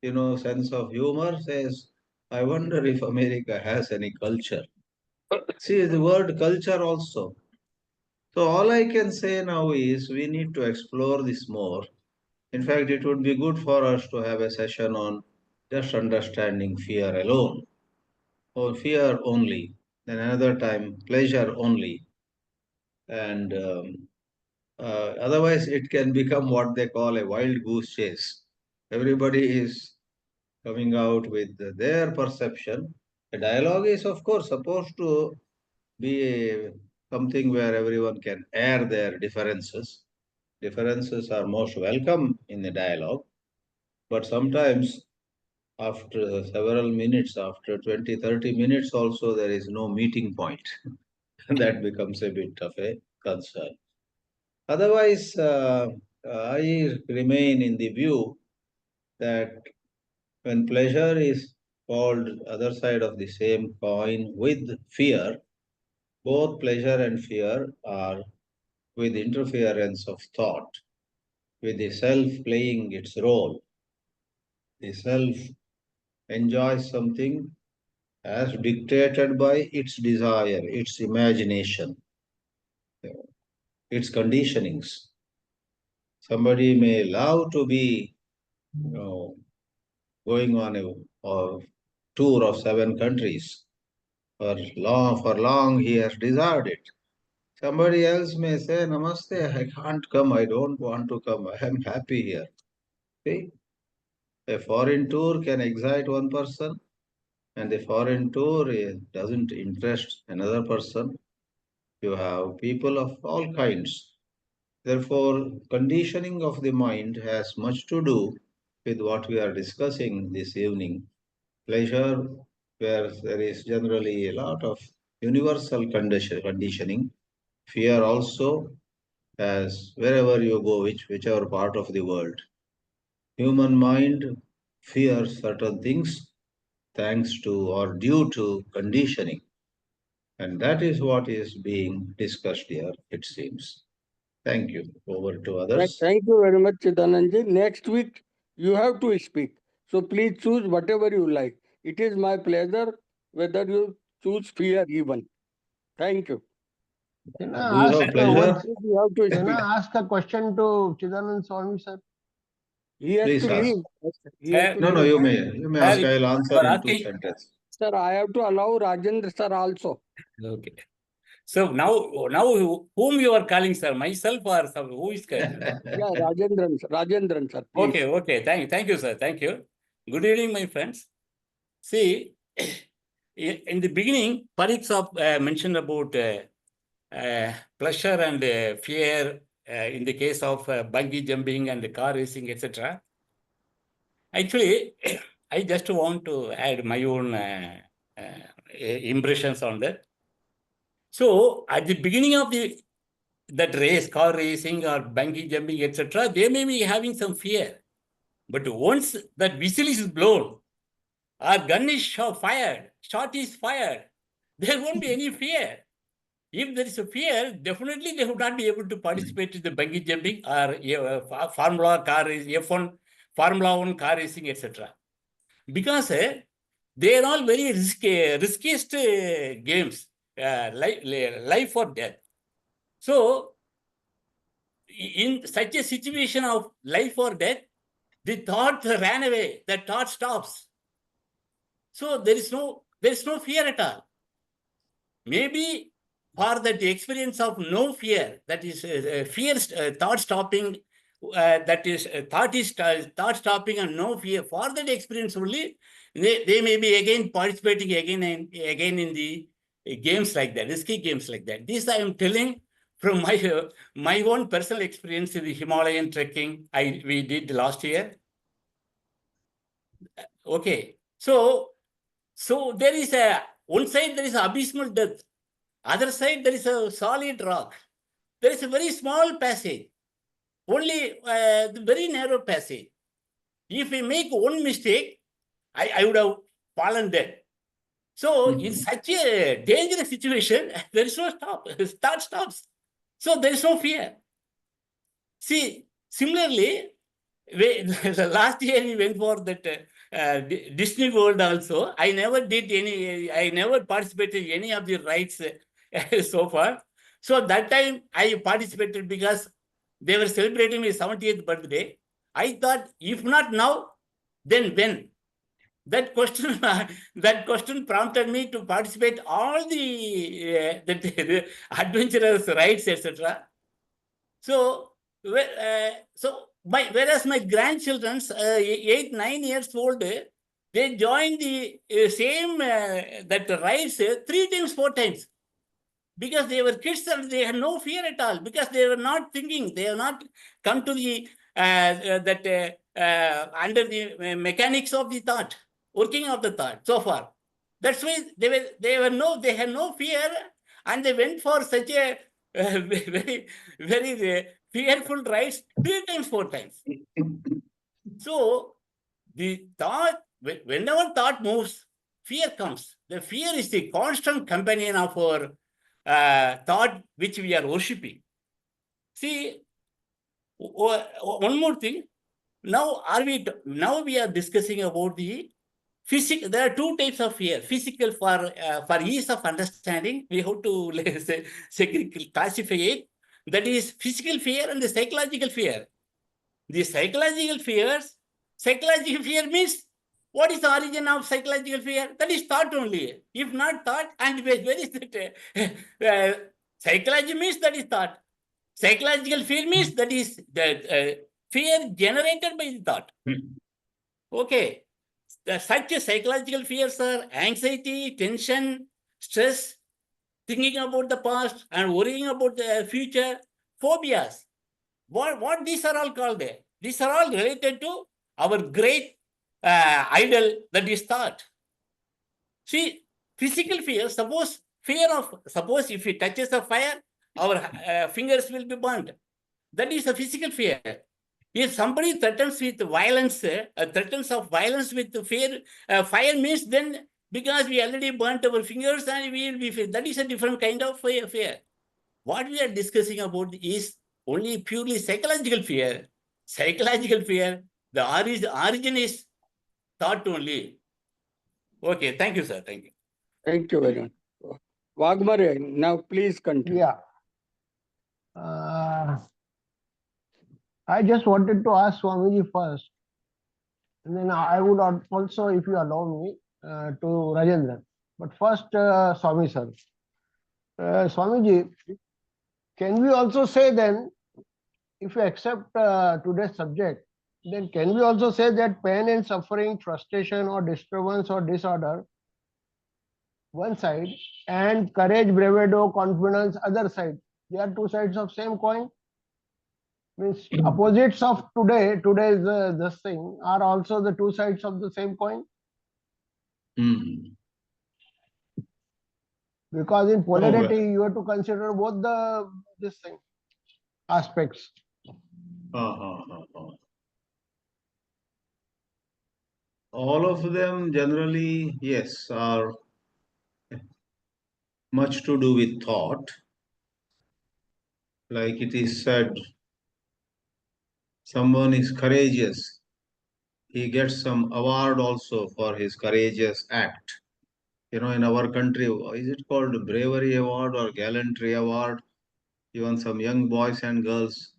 sense of humor, says, I wonder if America has any culture. See, the word culture also. So all I can say now is we need to explore this more. In fact, it would be good for us to have a session on just understanding fear alone, or fear only, then another time pleasure only. And otherwise, it can become what they call a wild goose chase. Everybody is coming out with their perception. A dialogue is, of course, supposed to be something where everyone can air their differences. Differences are most welcome in the dialogue, but sometimes after several minutes, after 20, 30 minutes also, there is no meeting point. That becomes a bit of a concern. Otherwise, I remain in the view that when pleasure is called other side of the same coin with fear, both pleasure and fear are with interference of thought, with the self playing its role. The self enjoys something as dictated by its desire, its imagination, its conditionings. Somebody may love to be, going on a tour of 7 countries. For long he has desired it. Somebody else may say, Namaste, I can't come, I don't want to come, I am happy here. See, a foreign tour can excite one person, and the foreign tour doesn't interest another person. You have people of all kinds. Therefore, conditioning of the mind has much to do with what we are discussing this evening. Pleasure, where there is generally a lot of universal conditioning. Fear also, as wherever you go, whichever part of the world. Human mind fears certain things thanks to or due to conditioning. And that is what is being discussed here, it seems. Thank you. Over to others. Thank you very much, Chidanandji. Next week, you have to speak. So please choose whatever you like. It is my pleasure whether you choose fear even. Thank you. Can Do I you ask have pleasure? You have to Can speak. I ask a question to Chidanand Swami sir? He has Please to ask. leave. He has to No, leave. you may ask. I will answer in 2 sentences. Sir, I have to allow Rajendran sir also. Okay. So now whom you are calling, sir? Myself or who is calling? Yeah, Rajendran sir, please. Okay. Thank you, sir. Thank you. Good evening, my friends. See, in the beginning, Parekh mentioned about pleasure and fear in the case of bungee jumping and car racing, etc. Actually, I just want to add my own impressions on that. So, at the beginning of that race, car racing or bungee jumping, etc., they may be having some fear. But once that whistle is blown, or gun is fired, shot is fired, there won't be any fear. If there is a fear, definitely they would not be able to participate in the bungee jumping or Formula car race, F1, Formula 1 car racing, etc. Because they are all very riskiest games, life or death. So, in such a situation of life or death, the thought ran away, the thought stops. So there is no fear at all. maybe for that experience of no fear, that is fear, thought stopping, that is thought stopping and no fear, for that experience only, they may be again participating again and again in the games like that, risky games like that. This I am telling from my own personal experience in the Himalayan trekking we did last year. Okay, so there is one side there is abysmal depth, other side there is a solid rock. There is a very small passage, only the very narrow passage. If we make one mistake, I would have fallen dead. So in such a dangerous situation, there is no stop. Start stops. So there is no fear. See, similarly, last year we went for that Disney World also. I never participated in any of the rides so far. So that time I participated because they were celebrating my 70th birthday. I thought, if not now, then when? That question prompted me to participate all the adventurous rides, etc. So, whereas my grandchildren's 8, 9 years old, they joined the same that rides 3 times, 4 times, because they were kids and they had no fear at all, because they were not thinking, they have not come to the under the mechanics of the thought, working of the thought so far. That's why they had no fear, and they went for such a very, very fearful rides 3 times, 4 times. So the thought, whenever thought moves, fear comes. The fear is the constant companion of our thought which we are worshipping. See, one more thing. Now we are discussing about the physical. There are 2 types of fear. Physical, for ease of understanding, we have to classify it. That is physical fear and the psychological fear. The psychological fear means, what is the origin of psychological fear? That is thought only. If not thought, and where is that? Psychology means that is thought. Psychological fear means that is the fear generated by the thought. Okay. Such a psychological fears are anxiety, tension, stress, thinking about the past and worrying about the future, phobias. What these are all called? These are all related to our great idol, that is thought. See, physical fear, suppose if it touches the fire, our fingers will be burnt. That is a physical fear. If somebody threatens with violence, threatens of violence with fear, fire means, then because we already burnt our fingers and we will be fear. That is a different kind of fear. What we are discussing about is only purely psychological fear. Psychological fear, the origin is thought only. Okay, thank you, sir. Thank you. Thank you very much. Waghmare, now please continue. Yeah. I just wanted to ask Swamiji first, and then I would also, if you allow me, to Rajendran. But first, Swami sir. Swamiji, can we also say then, if you accept today's subject, then can we also say that pain and suffering, frustration or disturbance or disorder, one side, and courage, bravado, confidence, other side, they are 2 sides of same coin? Means opposites of today's this thing are also the 2 sides of the same coin? Because in polarity, you have to consider both this thing aspects. All of them generally, yes, are much to do with thought. Like it is said, someone is courageous, he gets some award also for his courageous act. In our country, is it called Bravery Award or Gallantry Award? Even some young boys and girls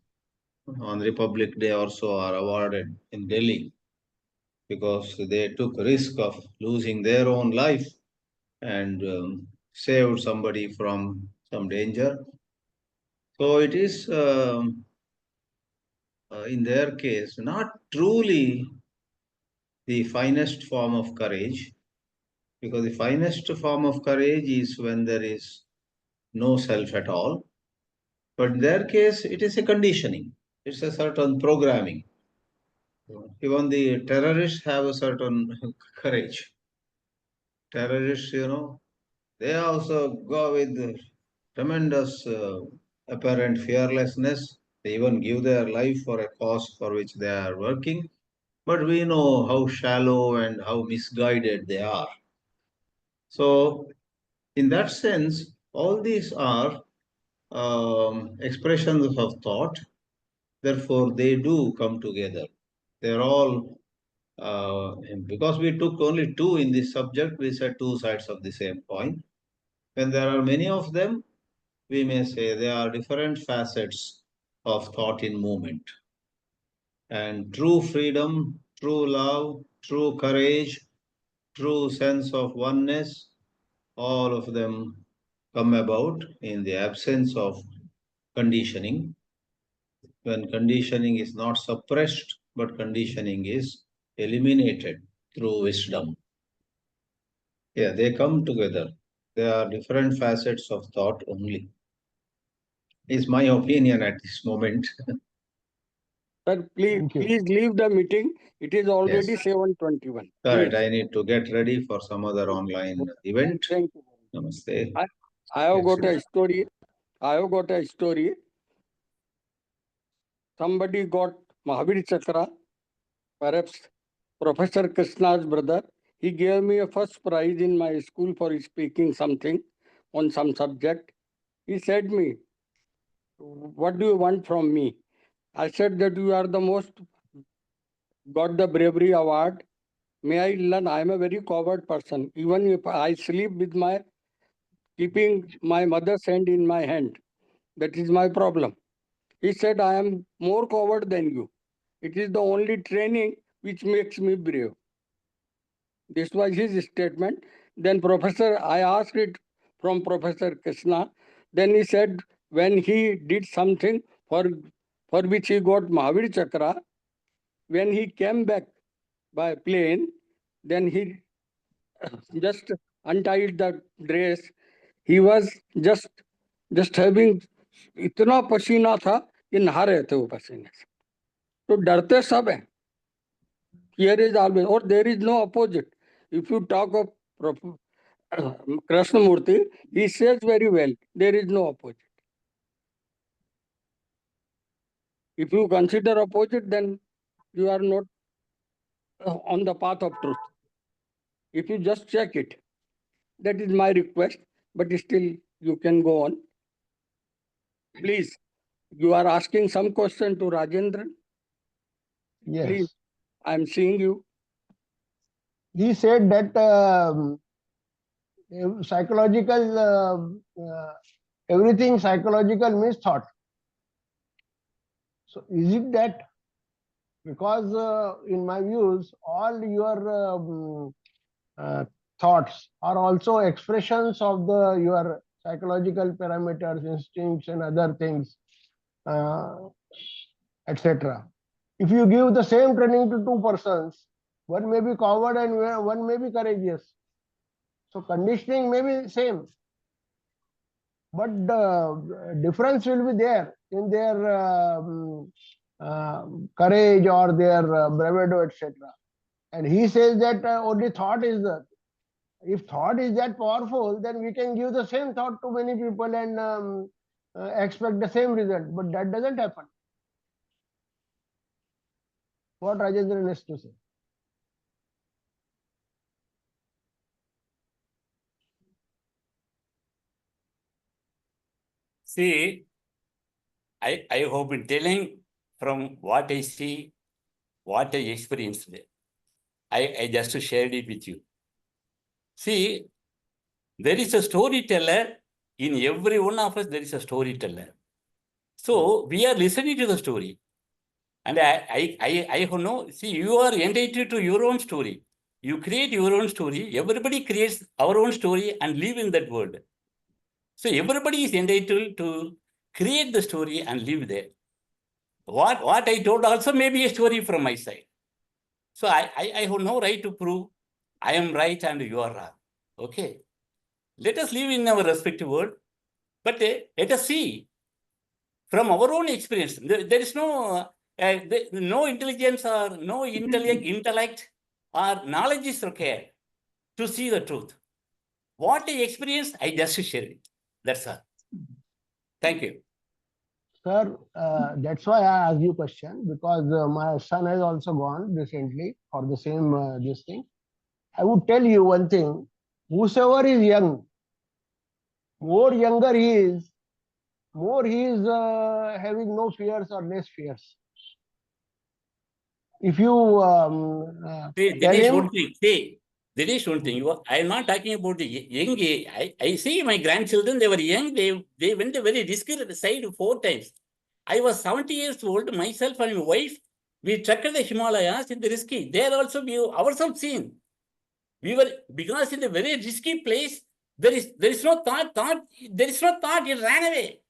on Republic Day also are awarded in Delhi because they took risk of losing their own life and saved somebody from some danger. So it is, in their case, not truly the finest form of courage, because the finest form of courage is when there is no self at all. But in their case, it is a conditioning. It's a certain programming. Even the terrorists have a certain courage. Terrorists, they also go with tremendous apparent fearlessness. They even give their life for a cause for which they are working. But we know how shallow and how misguided they are. So, in that sense, all these are expressions of thought. Therefore, they do come together. They're all, because we took only two in this subject, we said two sides of the same coin. When there are many of them, we may say they are different facets of thought in movement. And true freedom, true love, true courage, true sense of oneness, all of them come about in the absence of conditioning. When conditioning is not suppressed, but conditioning is eliminated through wisdom. Yeah, they come together. They are different facets of thought only. Is my opinion at this moment. Sir, please, Thank you. please leave the meeting. It is already Yes. 7:21. Correct. Please. I need to get ready for some other online event. Thank you. Namaste. I have got a Yes. story. I have got a story. Somebody got Mahavir Chakra, perhaps Professor Krishna's brother. He gave me a first prize in my school for speaking something on some subject. He said me, "What do you want from me?" I said that you are the most, got the bravery award. May I learn? I am a very coward person. Even if I sleep with my, keeping my mother's hand in my hand, that is my problem. He said, I am more coward than you. It is the only training which makes me brave. This was his statement. Then I asked it from Professor Krishna. Then he said, when he did something for which he got Mahavir Chakra, when he came back by plane, then he just untied the dress. He was just having, इतना पसीना था कि नहा रहे थे वो पसीने से. तो डरते सब हैं. Here is always, or there is no opposite. If you talk of Krishnamurti, he says very well, there is no opposite. If you consider opposite, then you are not on the path of truth. If you just check it, that is my request, but still you can go on. Please, you are asking some question to Rajendran. Yes. Please, I am seeing you. He said that psychological, everything psychological means thought. So is it that? Because in my views, all your thoughts are also expressions of your psychological parameters, instincts, and other things, etc. If you give the same training to two persons, one may be coward and one may be courageous. So conditioning may be same, but the difference will be there in their courage or their bravado, etc. And he says that only thought is the. If thought is that powerful, then we can give the same thought to many people and expect the same result. But that doesn't happen. What Rajendran has to say. See, I have been telling from what I see, what I experienced. I just shared it with you. See, there is a storyteller in every one of us. There is a storyteller. So we are listening to the story, and I know. See, you are entitled to your own story. You create your own story. Everybody creates our own story and live in that world. So everybody is entitled to create the story and live there. What I told also may be a story from my side. So I have no right to prove I am right and you are wrong. Okay. Let us live in our respective world, but let us see from our own experience. There is no intelligence or no intellect or knowledge is required to see the truth. What I experienced, I just share it. That's all. Thank you. Sir, that's why I asked you question, because my son has also gone recently for the same this thing. I would tell you one thing: whosoever is young, more younger he is, more he is having no fears or less fears. If you tell Dinesh, him, one thing. I am not talking about the young age. I see my grandchildren, they were young. They went a very risky side 4 times. I was 70 years old, myself and my wife. We trekked the Himalayas in the risky. There also we ourselves seen. We were, because in a very risky place, there is no thought, there is no thought, it ran away.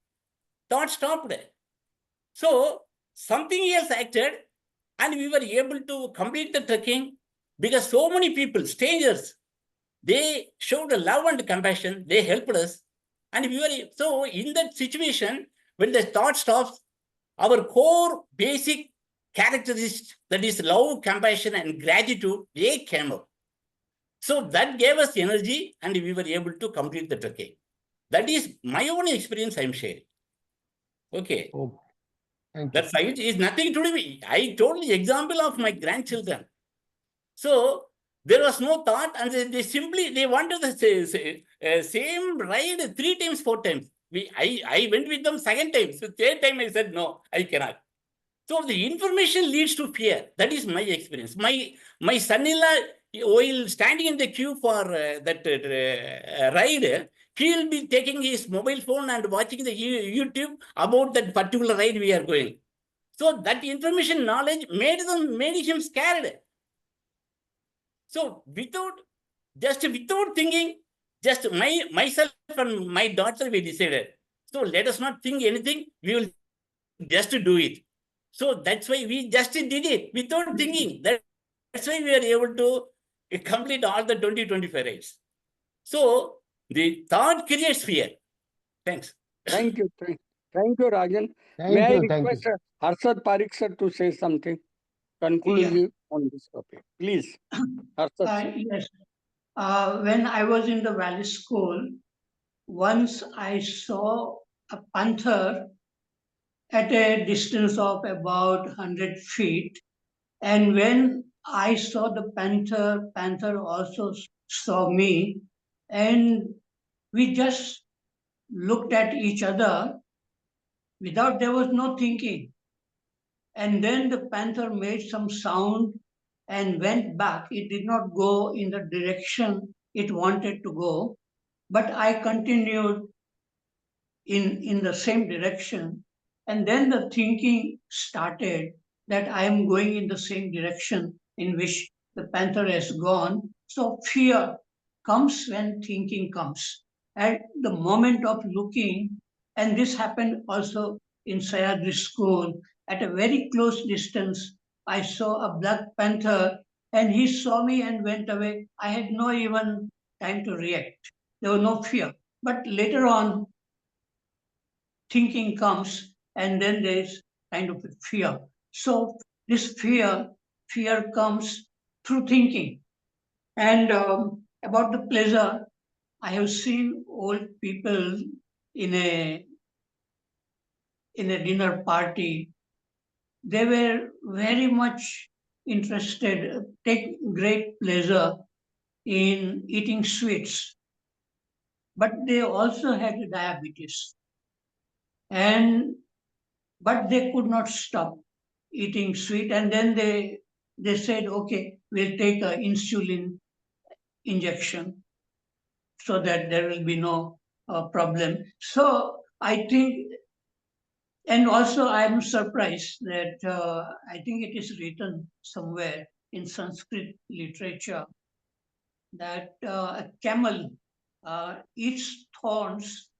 Thought stopped. So something else acted, and we were able to complete the trekking because so many people, strangers, they showed love and compassion, they helped us. And we were, so in that situation, when the thought stops, our core basic characteristics, that is love, compassion, and gratitude, they came up. So that gave us energy, and we were able to complete the trekking. That is my own experience I'm sharing. Okay. oh, thank you. That site is nothing to do with, I told the example of my grandchildren. So there was no thought, and they simply, they wanted the same ride 3 times, 4 times. I went with them 2nd time. So 3rd time I said, no, I cannot. So the information leads to fear. That is my experience. My son-in-law, while standing in the queue for that ride, he will be taking his mobile phone and watching the YouTube about that particular ride we are going. So that information knowledge made him scared. So without thinking, just myself and my daughter, we decided. So let us not think anything. We will just do it. So that's why we just did it without thinking. That's why we are able to complete all the 20-25 rides. So the thought creates fear. Thanks. Thank you. Thank you, Rajan. Thank May I you, thank you. request Harshad Parekh sir to say something conclusive on this topic? Please, Harshad sir. Yes. When I was in the Valley School, once I saw a panther at a distance of about 100 feet. And when I saw the panther also saw me. And we just looked at each other without, there was no thinking. And then the panther made some sound and went back. It did not go in the direction it wanted to go, but I continued in the same direction. And then the thinking started that I am going in the same direction in which the panther has gone. So fear comes when thinking comes. At the moment of looking, and this happened also in Sayadri school, at a very close distance, I saw a black panther and he saw me and went away. I had no even time to react. There was no fear. But later on, thinking comes and then there's kind of a fear. So this fear comes through thinking. And about the pleasure, I have seen old people in a dinner party. They were very much interested, take great pleasure in eating sweets. But they also had diabetes. But they could not stop eating sweet, and then they said, okay, we'll take an insulin injection so that there will be no problem. So I think, and also I'm surprised that I think it is written somewhere in Sanskrit literature that a camel eats thorns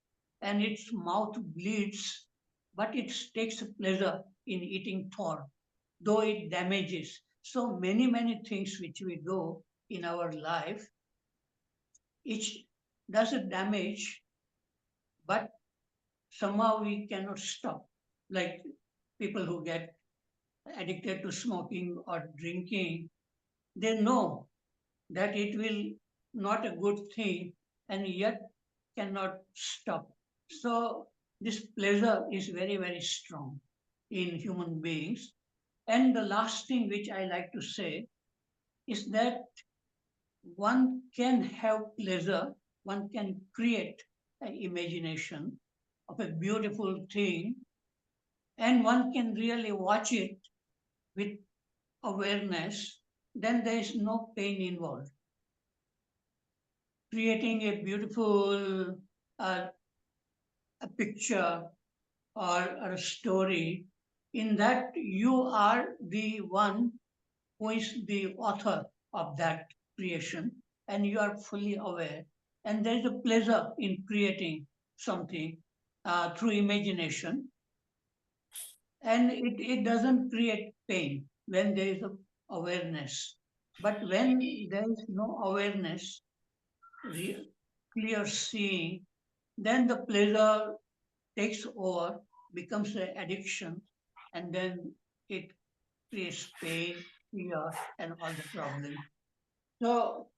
and its mouth bleeds, but it takes pleasure in eating thorn, though it damages. So many things which we do in our life, each does a damage, but somehow we cannot stop. Like people who get addicted to smoking or drinking, they know that it will not a good thing and yet cannot stop. So this pleasure is very strong in human beings. And the last thing which I like to say is that one can have pleasure, one can create an imagination of a beautiful thing, and one can really watch it with awareness, then there is no pain involved. Creating a beautiful a picture or a story, in that you are the one who is the author of that creation and you are fully aware. And there is a pleasure in creating something through imagination. And it doesn't create pain when there is a awareness. But when there is no awareness, clear seeing, then the pleasure takes over, becomes an addiction, and then it creates pain, fear, and all the problems. So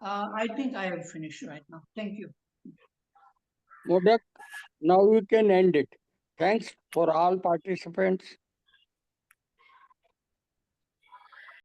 I think I have finished right now. Thank you. Modak, now we can end it. Thanks for all participants.